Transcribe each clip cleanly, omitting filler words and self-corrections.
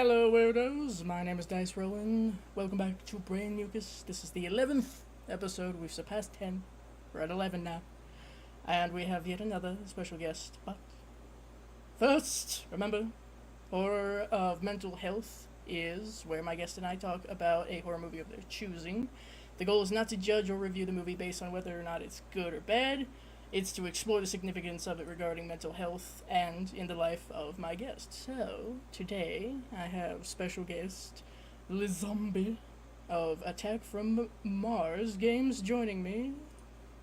Hello, weirdos. My name is Diceberollen. Welcome back to Brain Mucus. This is the 11th episode. We've surpassed 10. We're at 11 now. And we have yet another special guest. But first, remember, horror of mental health is where my guest and I talk about a horror movie of their choosing. The goal is not to judge or review the movie based on whether or not it's good or bad. It's to explore the significance of it regarding mental health and in the life of my guest. So, today, I have special guest Liz0mbie of Attack from Mars Games joining me.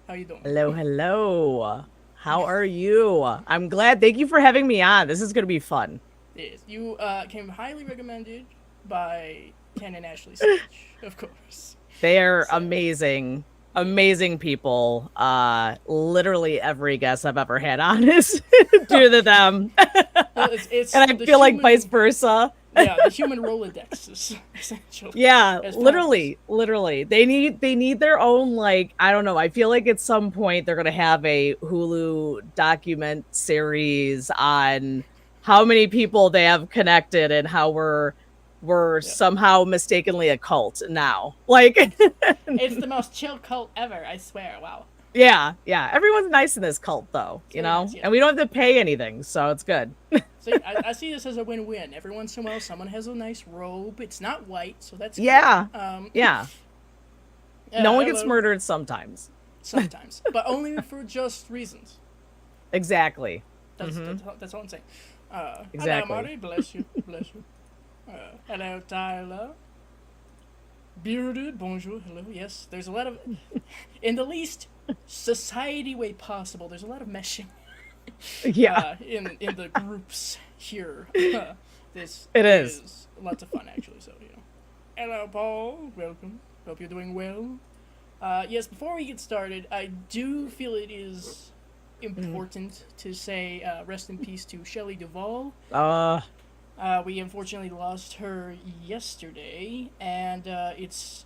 How you doing? Hello, hello. How are you? I'm glad. Thank you for having me on. This is going to be fun. Yes, you came highly recommended by Ken and Ashley Sage, of course. They're So, amazing, amazing people. Literally every guest I've ever had on is due to them. well, it's And I the feel like vice human, versa. yeah, the human Rolodex is essentially Yeah, as powerful. literally. They need their own, like, I don't know. I feel like at some point they're gonna have a Hulu document series on how many people they have connected and how we're Yeah. somehow mistakenly a cult now. Like It's the most chill cult ever, I swear. Wow. yeah. Everyone's nice in this cult though, It's you very know? nice, yeah. And we don't have to pay anything, so it's good. See, I see this as a win-win. Every once in a while, someone has a nice robe. It's not white, so that's Yeah. good. Yeah. No one gets Hello, murdered sometimes. sometimes, but only for just reasons. Exactly. That's all I'm saying. Hello, Exactly. Marty. Bless you. Bless you. Hello, Tyler. Bearded. Bonjour. Hello. Yes, there's a lot of, in the least society way possible. There's a lot of meshing Yeah. in the groups here. This It is. is lots of fun, actually. So hello, Paul. Welcome. Hope you're doing well. Yes. Before we get started, I do feel it is Mhm. important to say rest in peace to Shelley Duvall. Uh, We unfortunately lost her yesterday, and it's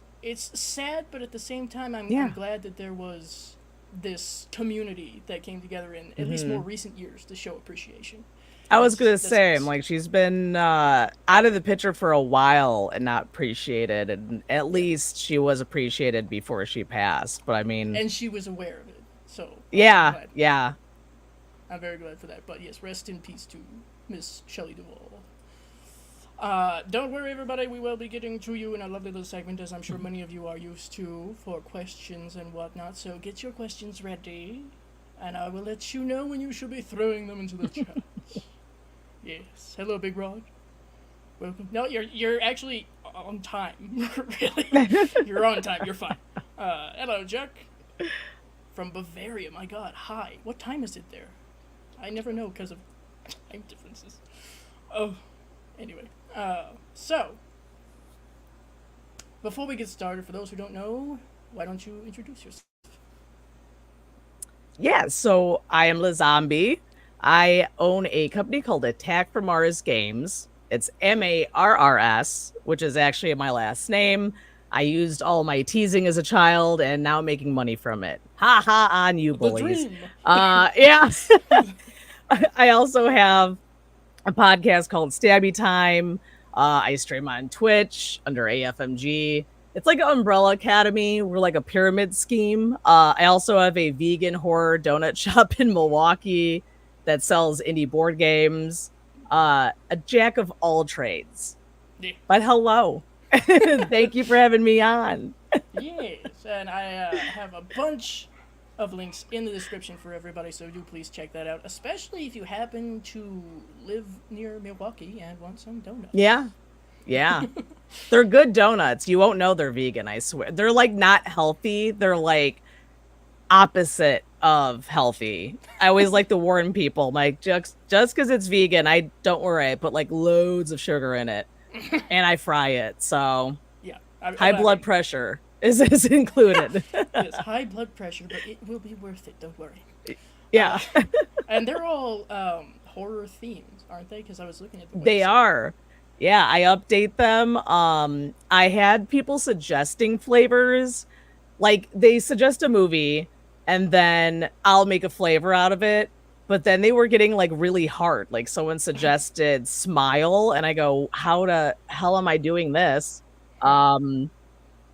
sad, but at the same time, I'm yeah. glad that there was this community that came together in at least more hmm recent years to show appreciation. I was gonna That's say, I'm nice. like, she's been out of the picture for a while and not appreciated, and at Yeah, least she was appreciated before she passed. But I mean, and she was aware of it, so I'm yeah, glad. yeah, I'm very glad for that. But yes, rest in peace to Miss Shelley Duvall. Don't worry, everybody. We will be getting to you in a lovely little segment, as I'm sure many of you are used to, for questions and whatnot. So get your questions ready, and I will let you know when you should be throwing them into the chat. Yes. Hello, Big Rod. Welcome. No, you're actually on time. Really, you're on time. You're fine. Hello, Jack from Bavaria. My God. Hi. What time is it there? I never know because of time differences. Oh, anyway. So, before we get started, for those who don't know, why don't you introduce yourself? yeah. So I am Liz0mbie. I own a company called Attack from Mars Games. It's Marrs, which is actually my last name. I used all my teasing as a child and now making money from it. Ha ha on you The bullies. Dream! Yeah. I also have a podcast called Stabby Time. I stream on Twitch under AFMG. It's like an umbrella academy. We're like a pyramid scheme. I also have a vegan horror donut shop in Milwaukee that sells indie board games. A jack of all trades. Yeah. But hello. Thank you for having me on. Yes, and I have a bunch of links in the description for everybody, so do please check that out, especially if you happen to live near Milwaukee and want some Yeah. donuts. Yeah. They're good donuts. You won't know they're vegan, I swear. They're like not healthy. They're like opposite of healthy. I always like to warn people, like just because it's vegan, I don't worry, I put like loads of sugar in it and I fry it. So Yeah, high I blood mean, pressure is included. yes, high blood pressure, but it will be worth it, don't worry. Uh, Yeah, and they're all horror themed, aren't they? Because I was looking at the they website. are. Yeah, I update them. I had people suggesting flavors. Like they suggest a movie and then I'll make a flavor out of it. but then they were getting like really hard. Like someone suggested smile, and I go, how the hell am I doing this? Um,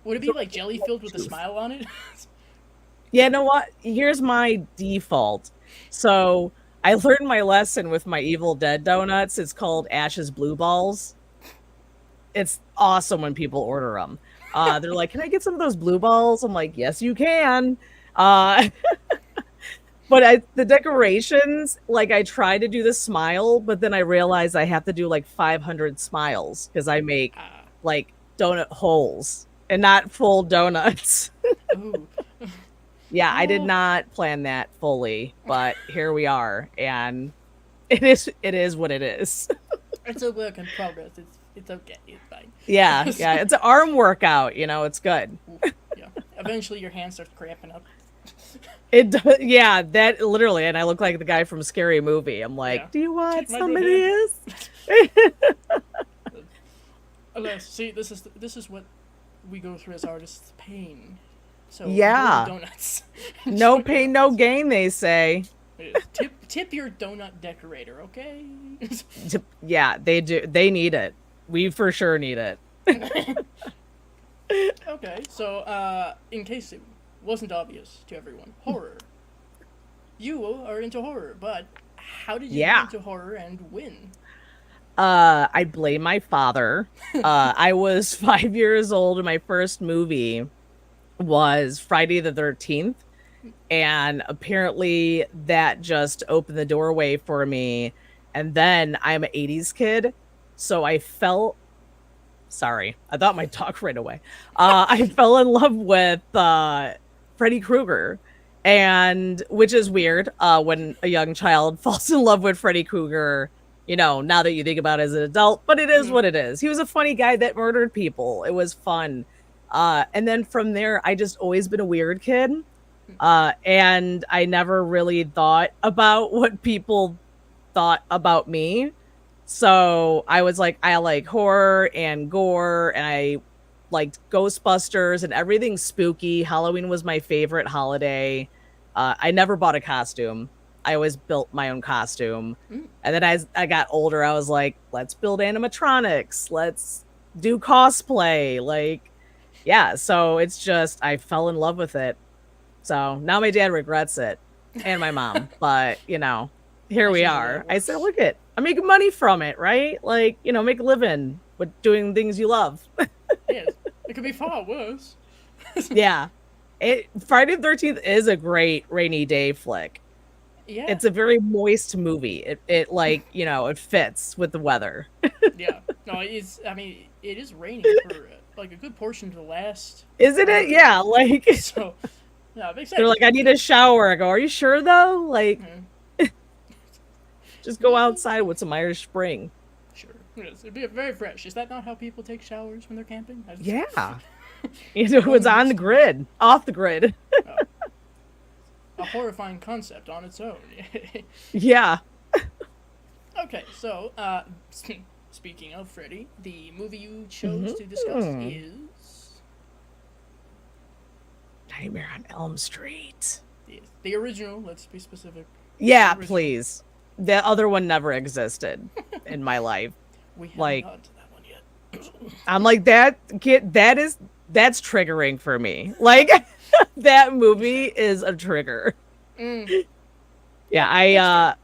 Would it be so like jelly filled with a truth. smile on it? Yeah, know what? Here's my default. So I learned my lesson with my Evil Dead donuts. It's called Ash's Blue Balls. It's awesome when people order them. They're like, "Can I get some of those blue balls?" I'm like, "Yes, you can." Uh, but the decorations, like I try to do the smile, but then I realize I have to do like 500 smiles because I make Ah, like donut holes and not full donuts. ooh. Yeah, I did Oh, not plan that fully, but here we are, and it is what it is. it's a work in progress. It's okay. It's fine. Yeah, yeah, it's an arm workout, it's good. Ooh, yeah. Eventually, your hand starts cramping up. It does, yeah, that literally, and I look like the guy from Scary Movie. I'm Yeah. like, do you want Take my some good of hand. this? Alas, see, this is what we go through as artists: pain. So enjoy Yeah, the donuts. no Enjoy the pain, no donuts. gain, they say. Yes. Tip your donut decorator, okay? Yeah, they do. They need it. We for sure need it. Okay, so in case it wasn't obvious to everyone, horror. You are into horror, but how did you get Yeah. into horror and when? I blame my father. I was 5 years old, and my first movie was Friday the 13th. And apparently that just opened the doorway for me. And then I'm an 80s kid. So I fell. Sorry, I thought my talk right away. I fell in love with Freddy Krueger. And which is weird when a young child falls in love with Freddy Krueger, now that you think about it as an adult, but it is Mhm. what it is. He was a funny guy that murdered people. It was fun. And then from there, I just always been a weird kid. And I never really thought about what people thought about me. So I was like, I like horror and gore, and I liked Ghostbusters and everything spooky. Halloween was my favorite holiday. I never bought a costume. I always built my own costume. Mm. And then as I got older, I was like, let's build animatronics. Let's do cosplay. Like, yeah. So it's just, I fell in love with it. So now my dad regrets it and my mom, but here That's we usually how are. it I said, works. look it, I'm making money from it, right? Like, make a living with doing things you love. Yes, it could be far worse. Yeah. Friday the 13th is a great rainy day flick. Yeah, It's a very moist movie. It like, it fits with the weather. yeah. No, it's. I mean, it is raining for like a good portion of the last Isn't it? hour. Yeah, like So, yeah, it makes they're sense. like, I need a shower. I go, are you sure though? Like, Mhm. just go outside with some Irish Spring. Sure. Yes, it'd be very fresh. Is that not how people take showers when they're camping? Yeah. It's on the grid, off the grid. Oh, a horrifying concept on its own. Yeah. Okay, so speaking of Freddy, the movie you chose to discuss Mhm. is Nightmare on Elm Street. the original. Let's be specific. Yeah, The original. please. The other one never existed in my life. We haven't Like, gotten to that one yet. I'm like that kid. That's triggering for me. Like, that movie is a trigger. Mm, Yeah,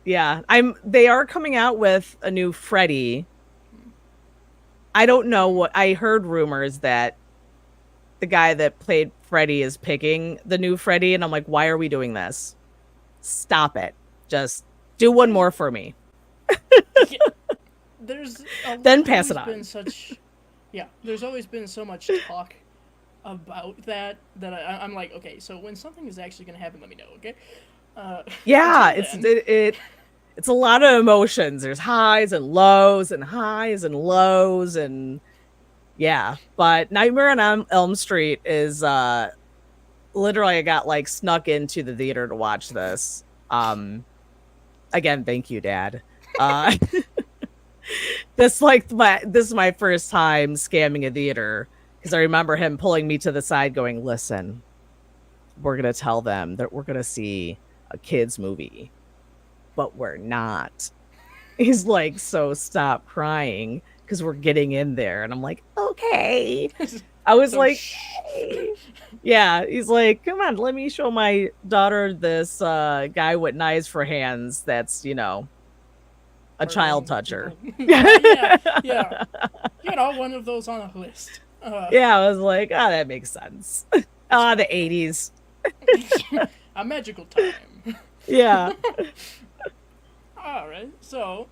yeah. They are coming out with a new Freddy. I don't know what I heard rumors that the guy that played Freddy is picking the new Freddy, and I'm like, why are we doing this? Stop it. Just do one more for me. yeah, there's Then pass it always on. been such. Yeah, there's always been so much talk about I'm like, okay, so when something is actually gonna happen, let me know, okay? Yeah, Until it's then, it's a lot of emotions. There's highs and lows and highs and lows and yeah. But Nightmare on Elm Street is literally I got like snuck into the theater to watch this. Again, thank you, Dad. Uh this is my first time scamming a theater because I remember him pulling me to the side going, listen, we're gonna tell them that we're gonna see a kids movie. but we're not. He's like, so stop crying because we're getting in there. And I'm like, okay. I was So like, shh. hey. Yeah. He's like, come on, let me show my daughter this guy with knives for hands. That's, a child toucher. Yeah. One of those on a list. Yeah, I was like, that makes sense. The 80s. A magical time. Yeah. All right. So,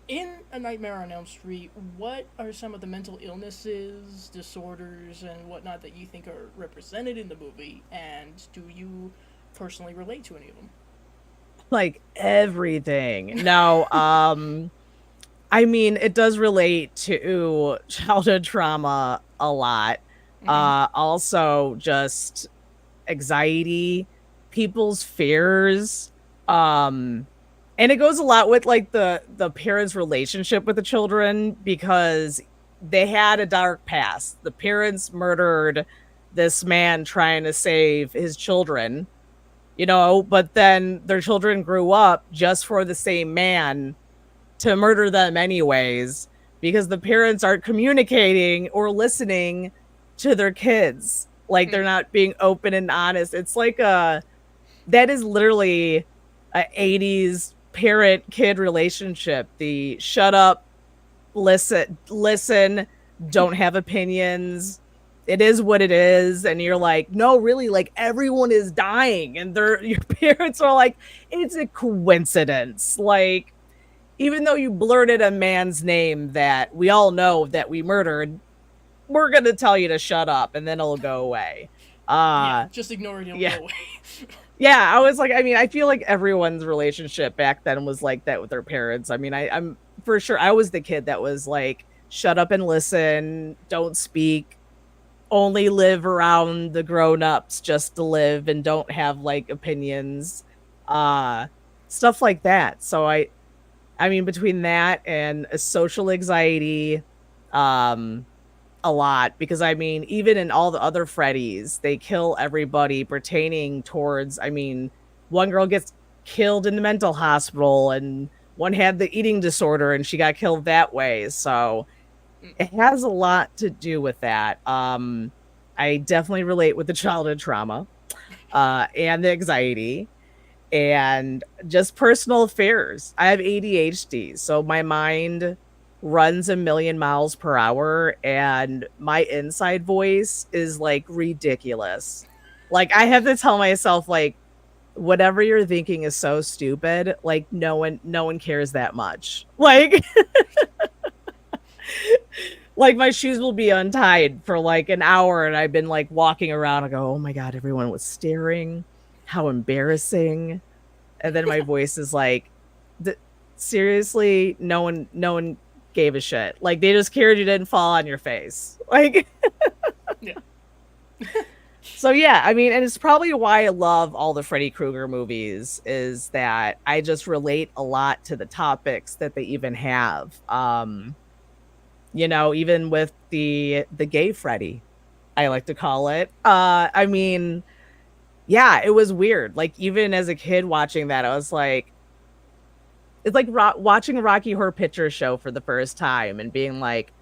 in A Nightmare on Elm Street, what are some of the mental illnesses, disorders, and whatnot that you think are represented in the movie, and do you personally relate to any of them? Like everything. No, I mean, it does relate to childhood trauma a lot. Mm-hmm. Also just anxiety, people's fears. Um, and it goes a lot with like the parents' relationship with the children because they had a dark past. The parents murdered this man trying to save his children, but then their children grew up just for the same man to murder them anyways because the parents aren't communicating or listening to their kids. Like they're not being open and honest. It's like that is literally a 80s parent kid relationship. The shut up, listen, don't have opinions. It is what it is. And you're like, no, really, like everyone is dying. And your parents are like, it's a coincidence. Like, even though you blurted a man's name that we all know that we murdered, we're going to tell you to shut up and then it'll go away. Just ignore it, it'll yeah. go away. Yeah, I was like, I mean, I feel like everyone's relationship back then was like that with their parents. I mean, I'm for sure, I was the kid that was like, shut up and listen, don't speak, only live around the grown-ups just to live and don't have like opinions, stuff like that. So I mean, between that and a social anxiety, a lot, because I mean, even in all the other Freddies, they kill everybody pertaining towards, I mean, one girl gets killed in the mental hospital and one had the eating disorder and she got killed that way. So it has a lot to do with that. I definitely relate with the childhood trauma, and the anxiety. And just personal affairs. I have ADHD, so my mind runs a million miles per hour and my inside voice is like ridiculous. Like I have to tell myself like whatever you're thinking is so stupid, like no one cares that much. Like like my shoes will be untied for like an hour and I've been like walking around and go, oh my God, everyone was staring. How embarrassing. And then my voice is like, seriously, no one gave a shit. Like they just cared you didn't fall on your face. Like, Yeah. So yeah, I mean, and it's probably why I love all the Freddy Krueger movies is that I just relate a lot to the topics that they even have. Even with the gay Freddy, I like to call it. I mean, yeah, it was weird. Like even as a kid watching that, I was like, it's like watching a Rocky Horror Picture Show for the first time and being like,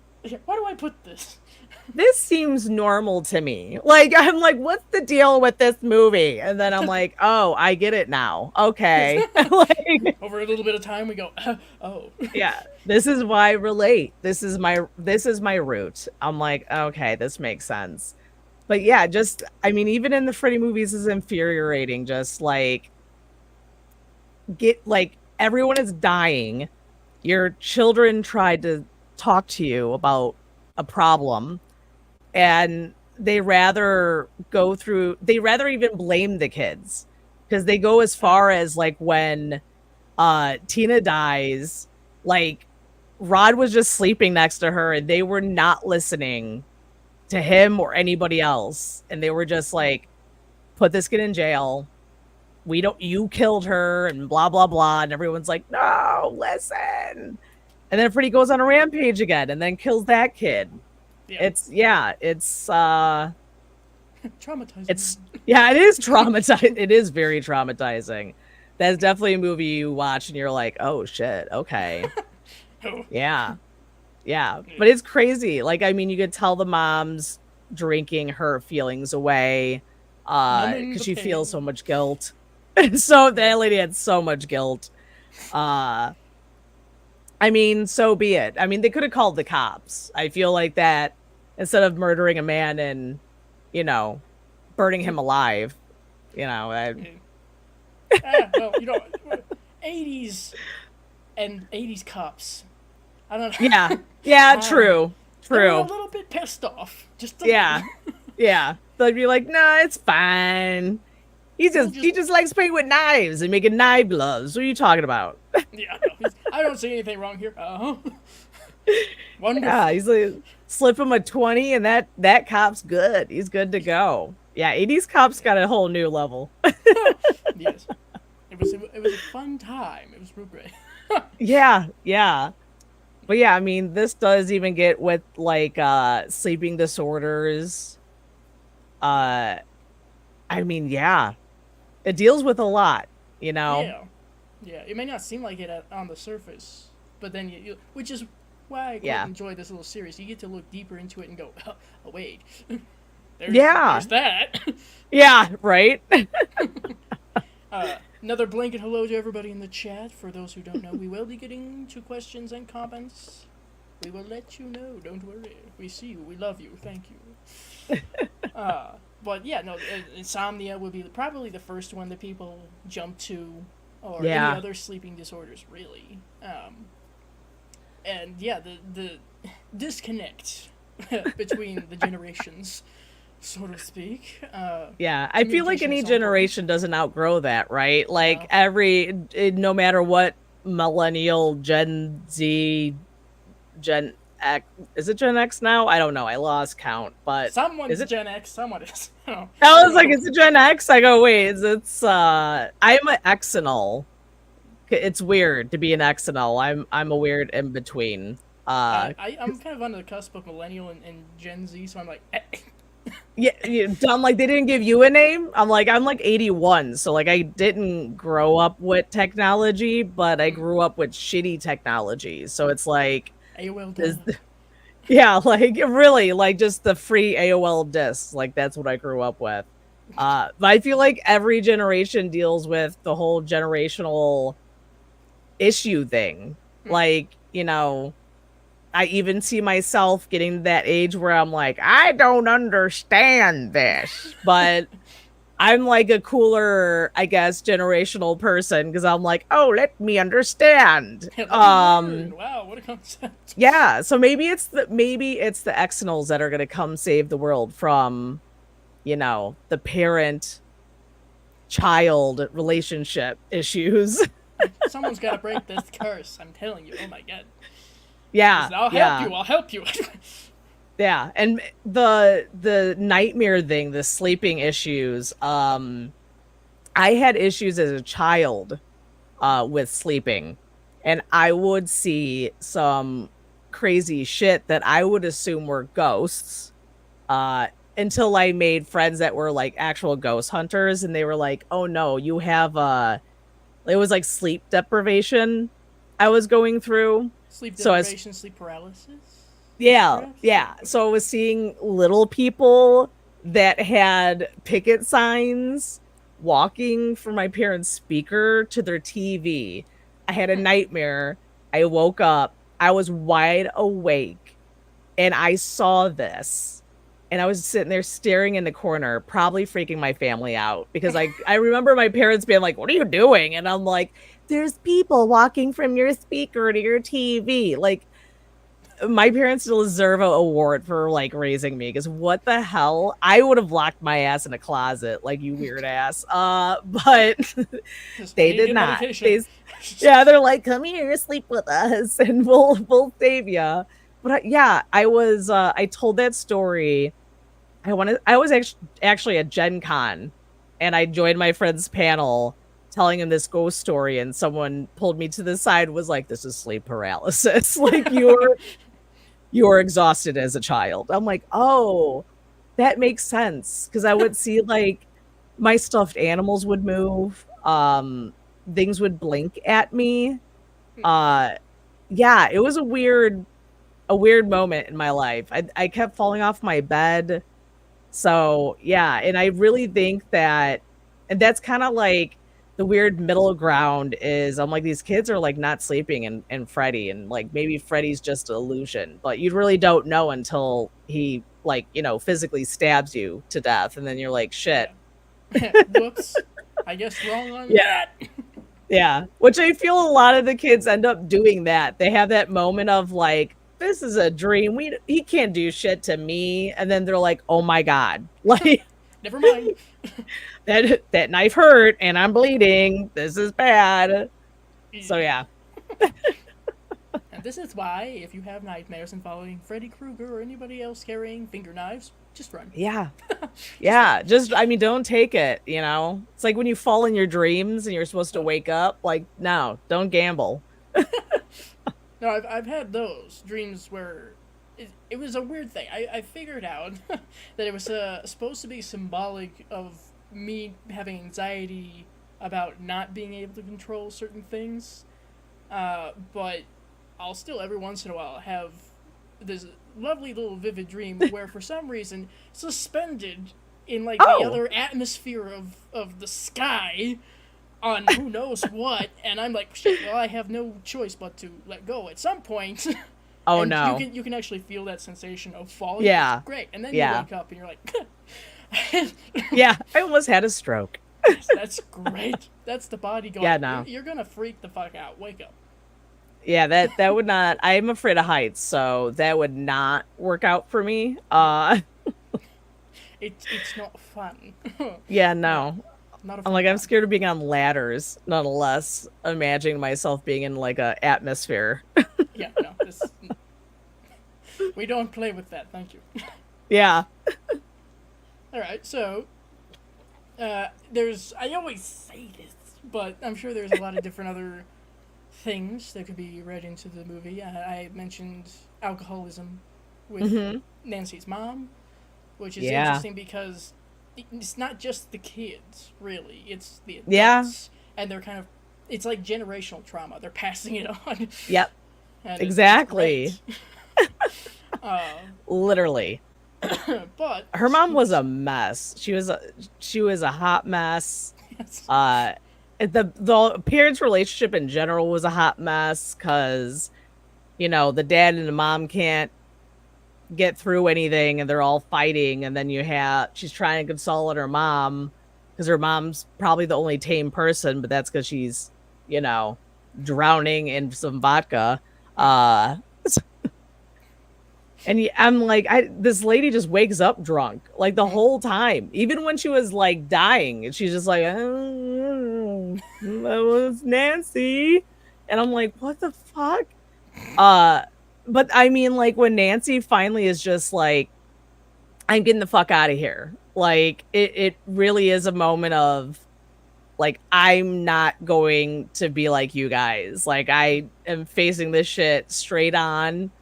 why do I put this? This seems normal to me. Like, I'm like, what's the deal with this movie? And then I'm like, oh, I get it now. Okay. Like, over a little bit of time, we go, oh. Yeah, this is why I relate. This is my root. I'm like, okay, this makes sense. But yeah, just, I mean, even in the Freddy movies is infuriating. Just like, everyone is dying. Your children tried to talk to you about a problem. And they rather even blame the kids because they go as far as like when Tina dies, like Rod was just sleeping next to her and they were not listening to him or anybody else. And they were just like, put this kid in jail. You killed her and blah, blah, blah. And everyone's like, no, listen. And then Freddy goes on a rampage again and then kills that kid. Yeah. It's traumatizing. It is traumatizing. It is very traumatizing. That's definitely a movie you watch and you're like, oh shit, okay. Oh, Yeah. Yeah. yeah. But it's crazy. Like, I mean, you could tell the mom's drinking her feelings away Numbing because the she feels so pain. much guilt. So Yeah. that lady had so much guilt. Uh I mean, so be it. I mean, they could have called the cops. I feel like that instead of murdering a man and, you know, burning him alive, you know, Yeah. Well, 80s and 80s cops. I don't know. yeah. Yeah, I don't know. true. They were a True. little bit pissed off. Just a Yeah. little. Yeah. They'd be like, nah, it's fine. We'll He just. just likes playing with knives and making knife gloves. What are you talking about? Yeah, no. I don't see anything wrong here. Yeah, Wonderful. he's like slip him a 20 and that cop's good. He's good to go. Yeah, 80s cops got a whole new level. Yes. It was a fun time. It was real great. Yeah, yeah. But yeah, I mean, this does even get with like sleeping disorders. Uh I mean, yeah. It deals with a lot, you know. Yeah. Yeah. It may not seem like it on the surface, but then which is why I quite Yeah. enjoy this little series. You get to look deeper into it and go, oh wait, Yeah. there's that. Yeah, right? Another blanket hello to everybody in the chat. For those who don't know, we will be getting to questions and comments. We will let you know. Don't worry. We see you. We love you. Thank you. But yeah, no. Insomnia would be probably the first one that people jump to, or any Yeah. other sleeping disorders, really. And yeah, the disconnect between the generations, so to speak. Yeah, I feel like Communication any is so important. generation doesn't outgrow that, right? Like No. no matter what millennial, Gen Z, Gen X, is it Gen X now? I don't know. I lost count, but is Someone's it? Gen X. Someone is. I was like, No. is it Gen X? I go, wait, I'm an Xennial. It's weird to be an Xennial. I'm a weird in between. I'm kind of on the cusp of millennial and Gen Z, so I'm like, Yeah, I'm like they didn't give you a name. I'm like 81, so like I didn't grow up with technology, but I grew up with shitty technology. So it's like AOL this, dial-up. yeah, like really, like just the free AOL discs. Like that's what I grew up with. But I feel like every generation deals with the whole generational issue thing. Like, I even see myself getting to that age where I'm like, I don't understand this, but I'm like a cooler, I guess, generational person because I'm like, oh, let me understand. Yeah, let me learn. Wow, what a concept. Yeah, so maybe it's the externals that are gonna come save the world from, the parent child relationship issues. Someone's got to break this curse. I'm telling you. Oh my god. Yeah, I'll help yeah. you. I'll help you. Yeah, and the nightmare thing, the sleeping issues. I had issues as a child with sleeping, and I would see some crazy shit that I would assume were ghosts. Until I made friends that were like actual ghost hunters, and they were like, "Oh no, you have it was like sleep deprivation I was going through." Sleep So as deprivation, sleep paralysis. Yeah, Perhaps. yeah. So I was seeing little people that had picket signs walking from my parents' speaker to their TV. I had a nightmare. I woke up. I was wide awake and I saw this. And I was sitting there staring in the corner, probably freaking my family out because I remember my parents being like, "What are you doing?" And I'm like, "There's people walking from your speaker to your TV." Like, my parents deserve an award for like raising me because what the hell, I would have locked my ass in a closet like you weird ass, but Just they need to did get not. medication. Yeah, they're like, come here, sleep with us and we'll save you. But yeah, I told that story. I was actually at Gen Con and I joined my friend's panel telling him this ghost story, and someone pulled me to the side, was like, this is sleep paralysis. Like, you were exhausted as a child. I'm like, oh, that makes sense. Because I would see like my stuffed animals would move. things would blink at me. Hmm. Yeah, it was a weird moment in my life. I kept falling off my bed. So, yeah, and I really think that and that's kinda like the weird middle ground is I'm like, these kids are, like, not sleeping and Freddy, and, like, maybe Freddy's just an illusion, but you really don't know until he, like, physically stabs you to death, and then you're like, "Shit." Yeah. Whoops. I guess wrong on Yeah, that. yeah, which I feel a lot of the kids end up doing that. They have that moment of, like, "This is a dream, he can't do shit to me," and then they're like, "Oh my god." Like, Never mind. that knife hurt and I'm bleeding. This is bad. So yeah. And this is why, if you have nightmares involving Freddy Krueger or anybody else carrying finger knives, just run. Yeah. Yeah. Just I mean, don't take it, It's like when you fall in your dreams and you're supposed to wake up. Like, no, don't gamble. No, I've had those dreams where it was a weird thing. I figured out that it was supposed to be symbolic of me having anxiety about not being able to control certain things. But I'll still every once in a while have this lovely little vivid dream where for some reason suspended in like the Oh. other atmosphere of the sky on who knows what, and I'm like, shit, well, I have no choice but to let go at some point. Oh And no. you can actually feel that sensation of falling. Yeah. It's great. And then Yeah. you wake up and you're like Yeah. I almost had a stroke. that's great. That's the body going, Yeah, no. you're gonna freak the fuck out. Wake up. Yeah, that would not I'm afraid of heights, so that would not work out for me. It's not fun. Yeah, no. Not a I'm fun like, I'm time. scared of being on ladders, nonetheless, imagining myself being in like a atmosphere. Yeah, no, this we don't play with that, thank you. Yeah. Alright, so there's I always say this, but I'm sure there's a lot of different other things that could be read into the movie. I mentioned alcoholism with Mhm. Nancy's mom, which is Yeah. interesting because it's not just the kids, really. It's the Yeah. adults, and they're kind of it's like generational trauma. They're passing it on. Yep. And it's Exactly. great. uh, Literally. but Her mom was a mess. She was a hot mess. yes, The parents' relationship in general was a hot mess because the dad and the mom can't get through anything and they're all fighting, and then she's trying to console her mom because her mom's probably the only tame person, but that's because she's drowning in some vodka. And I'm like, this lady just wakes up drunk like the whole time, even when she was like dying, and she's just like, oh, that was Nancy, and I'm like, what the fuck? But I mean, like when Nancy finally is just like, I'm getting the fuck out of here. Like it really is a moment of like, I'm not going to be like you guys. Like I am facing this shit straight on.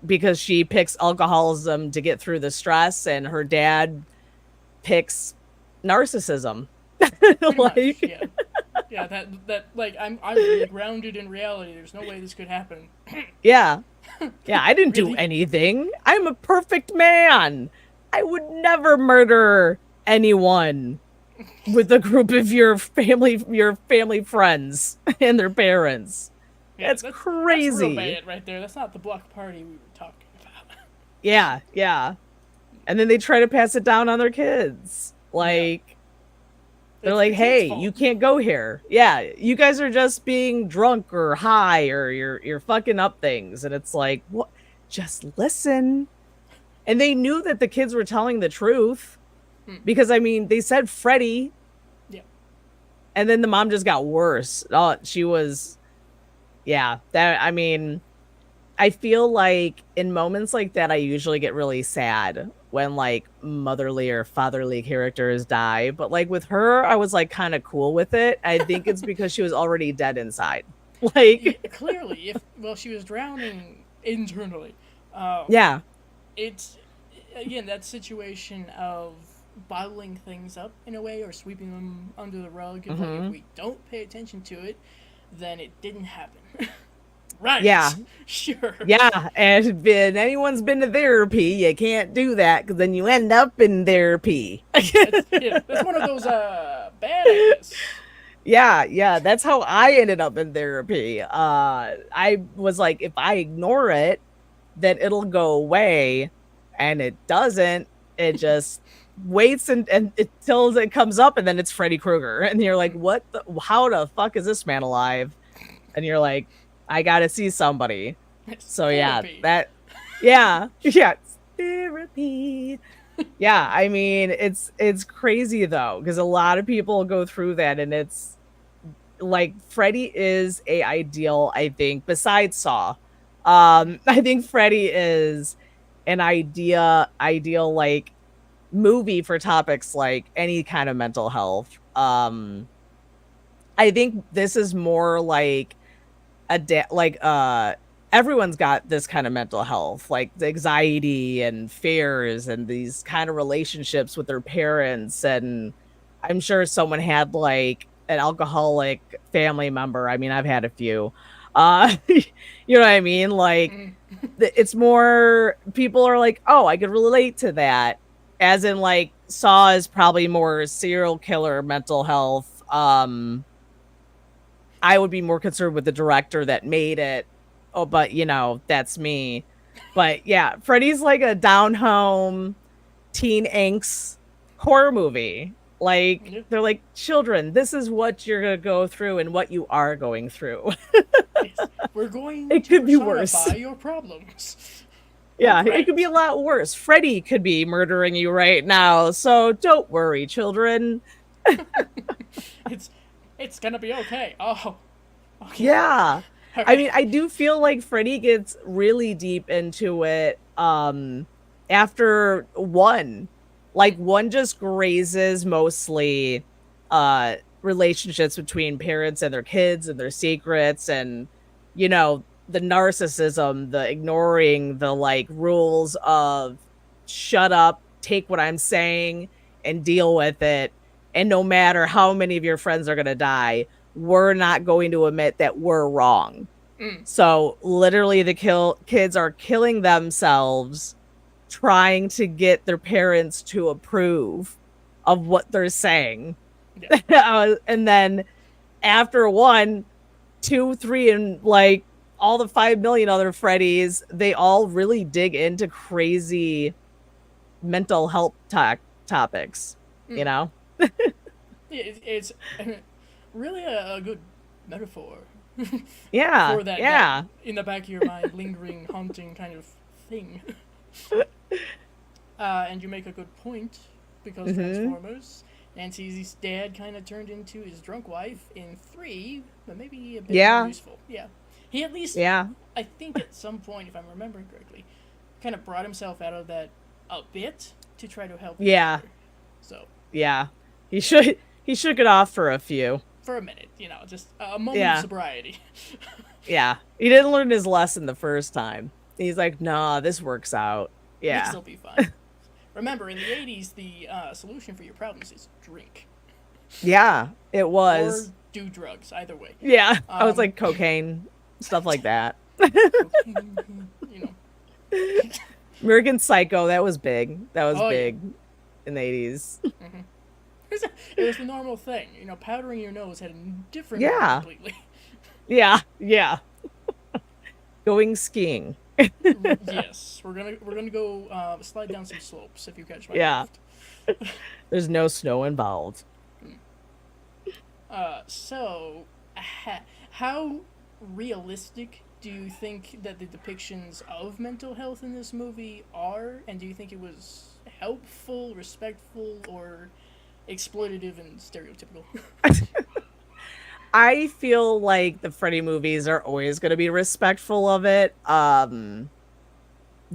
Because she picks alcoholism to get through the stress, and her dad picks narcissism. pretty Like, much, yeah. Yeah, that like I'm really grounded in reality. There's no way this could happen. yeah. Yeah, I didn't do Really? anything. I'm a perfect man. I would never murder anyone with a group of your family friends and their parents. Yeah, That's That's crazy. real bad right there. That's not the block party we were talking about. Yeah, yeah. And then they try to pass it down on their kids. Like, they're It's like, the kids' hey, fault. you can't go here. Yeah, you guys are just being drunk or high, or you're fucking up things. And it's like, what? Just listen. And they knew that the kids were telling the truth. Because I mean, they said Freddy. Yeah. And then the mom just got worse. Oh, she was yeah, that I mean, I feel like in moments like that I usually get really sad when like motherly or fatherly characters die, but like with her I was like kind of cool with it. I think it's because she was already dead inside. Like Clearly, if she was drowning internally. yeah. It's again that situation of bottling things up in a way or sweeping them under the rug. If, like, if Mm-hmm. we don't pay attention to it, then it didn't happen. Right. Yeah. Sure. Yeah. And if anyone's been to therapy, you can't do that because then you end up in therapy. That's one of those bad ideas. Yeah, that's how I ended up in therapy. I was like, if I ignore it, then it'll go away, and it doesn't. It just waits and until it comes up, and then it's Freddy Krueger, and you're like, what? How the fuck is this man alive? And you're like, I gotta see somebody. It's So therapy. yeah, it's therapy. Yeah, I mean, it's crazy though, because a lot of people go through that, and it's like Freddy is a ideal, I think, besides Saw. I think Freddy is an ideal like movie for topics like any kind of mental health. I think this is more like everyone's got this kind of mental health, like the anxiety and fears and these kind of relationships with their parents. And I'm sure someone had like an alcoholic family member. I mean, I've had a few. You know what I mean? Like Mm. it's more people are like, oh, I could relate to that. As in like Saw is probably more serial killer mental health. I would be more concerned with the director that made it. Oh, but you know, that's me. But yeah, Freddy's like a down home teen angst horror movie. Like Yeah. they're like, children, this is what you're gonna go through and what you are going through. Yes. We're going It to could be worse. personify your problems. Yeah, Great. it could be a lot worse. Freddy could be murdering you right now, so don't worry, children. It's gonna be okay. Oh, okay. Yeah. All I right. mean, I do feel like Freddy gets really deep into it after one. Like one just grazes mostly relationships between parents and their kids and their secrets and you know, the narcissism, the ignoring the like rules of shut up, take what I'm saying and deal with it. And no matter how many of your friends are going to die, we're not going to admit that we're wrong. Mm. So literally the kids are killing themselves trying to get their parents to approve of what they're saying. Yeah. And then after 1, 2, 3, and like all the 5 million other Freddys, they all really dig into crazy mental health topics, you know? It's really a good metaphor Yeah. for that, Yeah. that in the back of your mind lingering, haunting kind of thing. And you make a good point because Transformers, Nancy's dad kind of turned into his drunk wife in 3, but maybe a bit more useful. Yeah. He at least, Yeah. I think at some point, if I'm remembering correctly, kind of brought himself out of that a bit to try to help his Yeah. brother. So, Yeah. He shook it off for a few. for a minute, just a moment of sobriety. Yeah. He didn't learn his lesson the first time. He's like, nah, this works out. Yeah. This'll be fine. Remember, in the 80s, the solution for your problems is drink. Yeah, it was. Or do drugs, either way. Yeah. I was like cocaine, stuff like that. Cocaine, American Psycho, that was big. That was Oh, yeah. big in the 80s. It was the normal thing. Powdering your nose had a different Yeah. meaning completely. Yeah. Going skiing. Yes, we're gonna go slide down some slopes if you catch my Yeah. drift. There's no snow involved. So, how realistic do you think that the depictions of mental health in this movie are? And do you think it was helpful, respectful, or exploitative and stereotypical? I feel like the Freddy movies are always going to be respectful of it.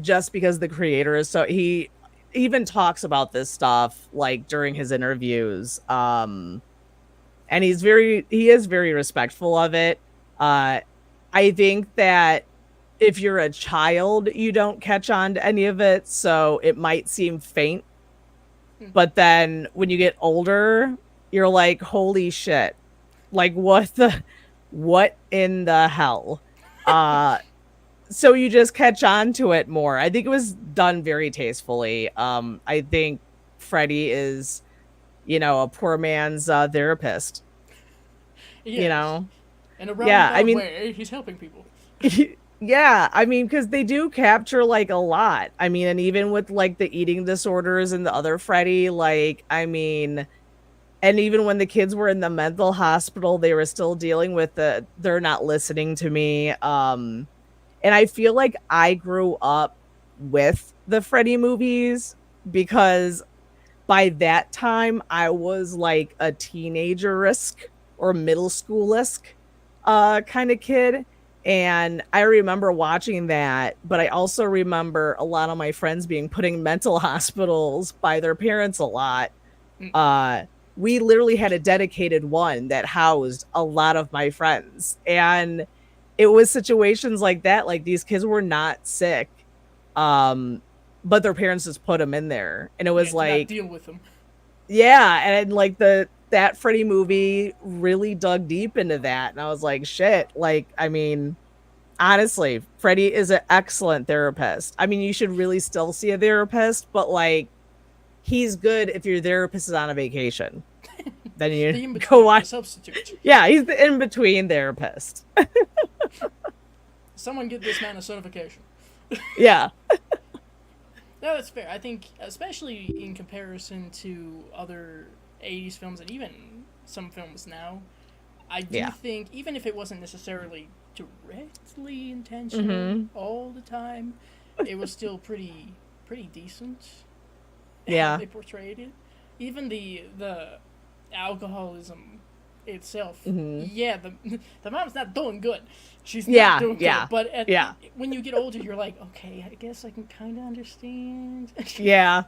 Just because the creator is so he even talks about this stuff like during his interviews. And he is very respectful of it. I think that if you're a child, you don't catch on to any of it, so it might seem faint But then when you get older, you're like, holy shit. Like what in the hell? So you just catch on to it more. I think it was done very tastefully. I think Freddie is, a poor man's therapist. Yes. In a Yeah, I roundabout mean, way, he's helping people. yeah, I mean, because they do capture like a lot. I mean, and even with like the eating disorders and the other Freddie, like, I mean, and even when the kids were in the mental hospital, they were still dealing with they're not listening to me. And I feel like I grew up with the Freddy movies because by that time I was like a teenager-esque or middle school-esque kind of kid. And I remember watching that, but I also remember a lot of my friends being put in mental hospitals by their parents a lot. Uh, we literally had a dedicated one that housed a lot of my friends. And it was situations like that. Like these kids were not sick. But their parents just put them in there. And it was like, like, deal with them. Yeah. And like that Freddy movie really dug deep into that. And I was like, shit. Like, I mean, honestly, Freddy is an excellent therapist. I mean, you should really still see a therapist, but like, he's good if your therapist is on a vacation. Then you go watch. Substitute. Yeah, he's the in-between therapist. Someone get this man a certification. Yeah. No, that's fair. I think, especially in comparison to other 80s films and even some films now, I do think, even if it wasn't necessarily directly intentional all the time, it was still pretty decent. Yeah. How they portrayed it. Even the alcoholism itself. Yeah, the mom's not doing good. She's not doing good. But when you get older, you're like, okay, I guess I can kind of understand. Yeah.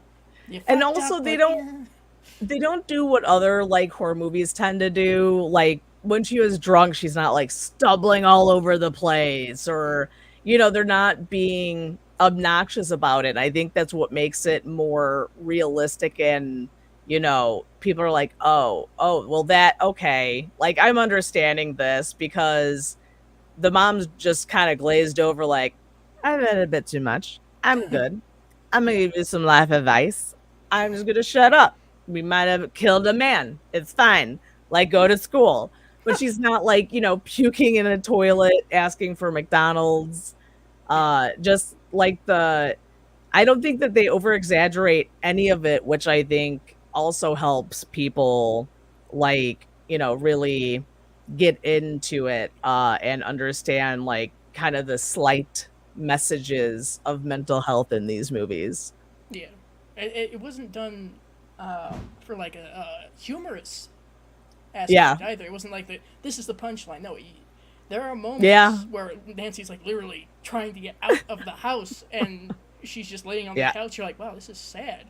And also they don't do what other like horror movies tend to do. Like when she was drunk, she's not like stumbling all over the place, or they're not being obnoxious about it. I think that's what makes it more realistic, and people are like, oh well, that okay, like I'm understanding this, because the mom's just kind of glazed over like, I've had a bit too much, I'm good, I'm gonna give you some life advice, I'm just gonna shut up, we might have killed a man, it's fine, like go to school. But she's not like puking in a toilet asking for McDonald's. Just like I don't think that they over exaggerate any of it, which I think also helps people like, really get into it, and understand like kind of the slight messages of mental health in these movies. Yeah. It wasn't done for like a humorous aspect either. It wasn't like this is the punchline. No, there are moments where Nancy's like literally trying to get out of the house and she's just laying on the couch. You're like, wow, this is sad.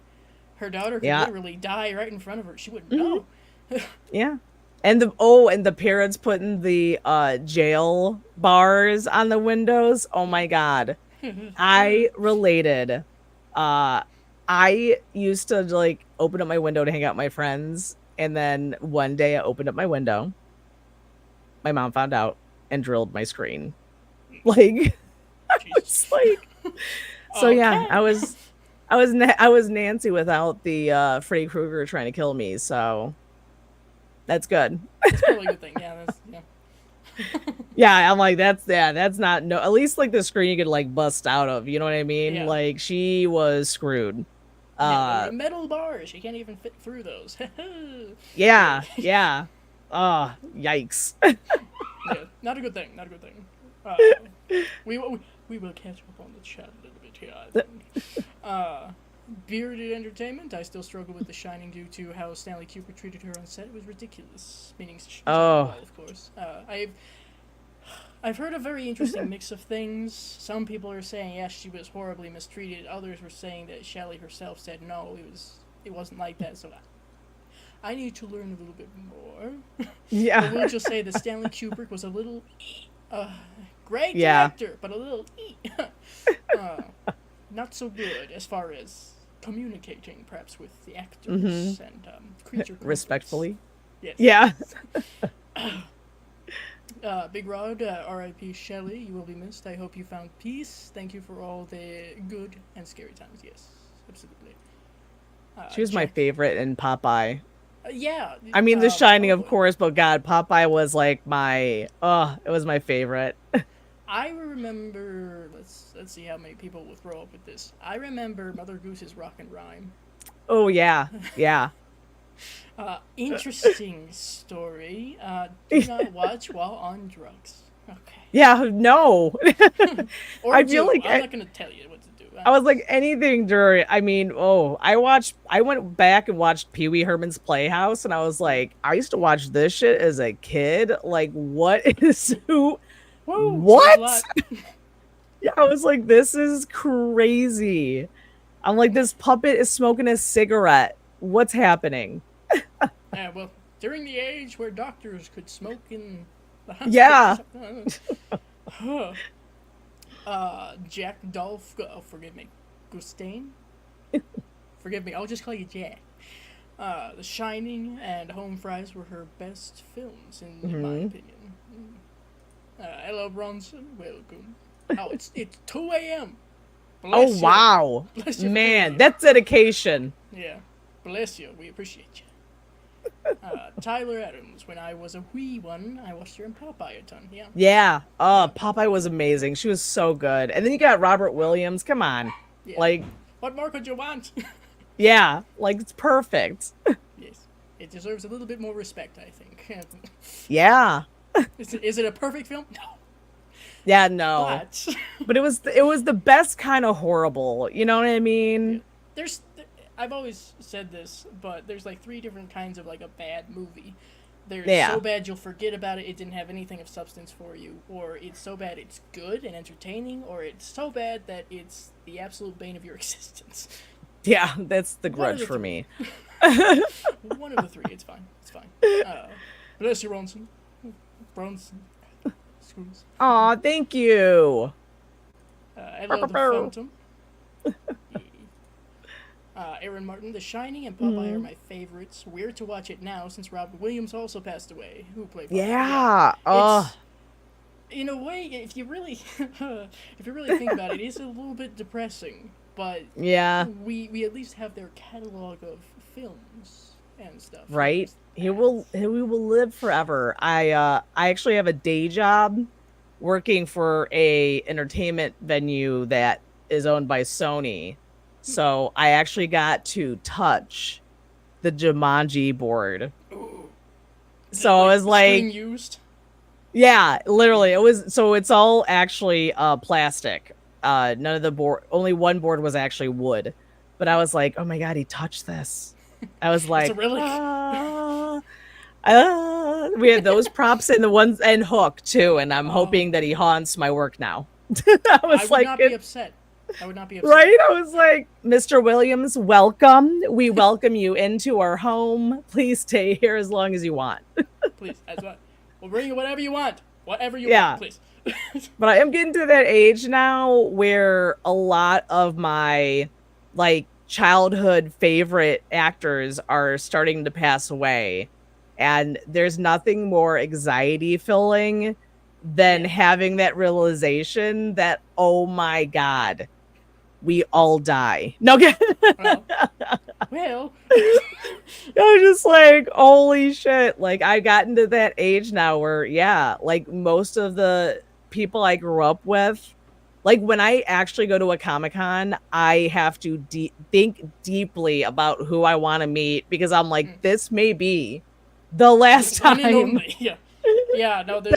Her daughter could literally die right in front of her. She wouldn't know. Yeah. And the parents putting the jail bars on the windows. Oh my God. I related. I used to like open up my window to hang out with my friends. And then one day I opened up my window. My mom found out and drilled my screen. Like, I was like, so okay. Yeah, I was Nancy without the Freddy Krueger trying to kill me. So that's good. That's probably a good thing. Yeah, yeah, I'm like, that's not at least like the screen you could like bust out of. You know what I mean? Yeah. Like she was screwed. Metal bars, you can't even fit through those. Yeah. Oh, yikes. Yeah, not a good thing. We will catch up on the chat a little bit here, I think. Bearded Entertainment, I still struggle with The Shining due to how Stanley Kubrick treated her on set. It was ridiculous. Meaning she was well, of course. I've heard a very interesting mix of things. Some people are saying, yes, she was horribly mistreated. Others were saying that Shelley herself said, no, it wasn't like that. So I need to learn a little bit more. Yeah. But we'll just say that Stanley Kubrick was a little great director, but a little not so good as far as communicating perhaps with the actors and creature Respectfully. Yes. Yeah. Big Rod, R.I.P. Shelley, you will be missed. I hope you found peace. Thank you for all the good and scary times. Yes, absolutely. She was my favorite in Popeye. Yeah. I mean, The Shining, probably. of course, but God, Popeye was like it was my favorite. I remember. Let's see how many people will throw up with this. I remember Mother Goose's Rock and Rhyme. Oh yeah, yeah. Interesting story. Do not watch while on drugs. Okay. Yeah, no. Or I feel like I'm not gonna tell you what to do. I was like anything during. I mean, I went back and watched Pee Wee Herman's Playhouse, and I was like, I used to watch this shit as a kid. Like, what is who? Whoa, What? Yeah, I was like, this is crazy. I'm like, this puppet is smoking a cigarette. What's happening? Yeah, well, during the age where doctors could smoke in the hospital. Yeah. Jack Dolph, forgive me, Gustain? Forgive me, I'll just call you Jack. The Shining and Home Fries were her best films, in my opinion. Hello, Bronson, welcome. Oh, it's 2 a.m. Oh, wow. Man, that's dedication. Yeah, bless you, we appreciate you. Tyler Adams, when I was a wee one, I watched her in Popeye a ton, yeah. Yeah. Popeye was amazing. She was so good. And then you got Robert Williams. Come on. Yeah. Like, what more could you want? yeah, like it's perfect. Yes. It deserves a little bit more respect, I think. Yeah. Is it a perfect film? No. Yeah, no. But it was the best kind of horrible. You know what I mean? Yeah. I've always said this, but there's like 3 different kinds of like a bad movie. There's so bad you'll forget about it, it didn't have anything of substance for you, or it's so bad it's good and entertaining, or it's so bad that it's the absolute bane of your existence. Yeah, that's the Grudge for me. One of the 3, it's fine. It's fine. Bless you, Bronson. Screws. Aw, thank you. Hello, the Phantom. Aaron Martin, The Shining, and Popeye are my favorites. Weird to watch it now since Robin Williams also passed away, who played Popeye. Yeah. In a way, if you really think about it, it's a little bit depressing. But yeah, we at least have their catalog of films and stuff. Right? He will live forever. I actually have a day job working for a entertainment venue that is owned by Sony. So I actually got to touch the Jumanji board. Ooh. So I was like, used? Yeah, literally. It was, so it's all actually plastic. None of the board, only one board was actually wood. But I was like, oh my god, he touched this. I was like, it's a relic. We had those props and the ones and Hook too, and I'm hoping that he haunts my work now. I would not be upset. I would not be upset. Right? I was like, Mr. Williams, welcome. We welcome you into our home. Please stay here as long as you want. Please, that's what. We'll bring you whatever you want. Whatever you want, please. But I am getting to that age now where a lot of my like childhood favorite actors are starting to pass away. And there's nothing more anxiety filling than having that realization that, oh my god, we all die. No, well. I was just like, holy shit. Like, I've gotten to that age now where, yeah, like most of the people I grew up with, like when I actually go to a Comic-Con, I have to think deeply about who I want to meet because I'm like, this may be the last time that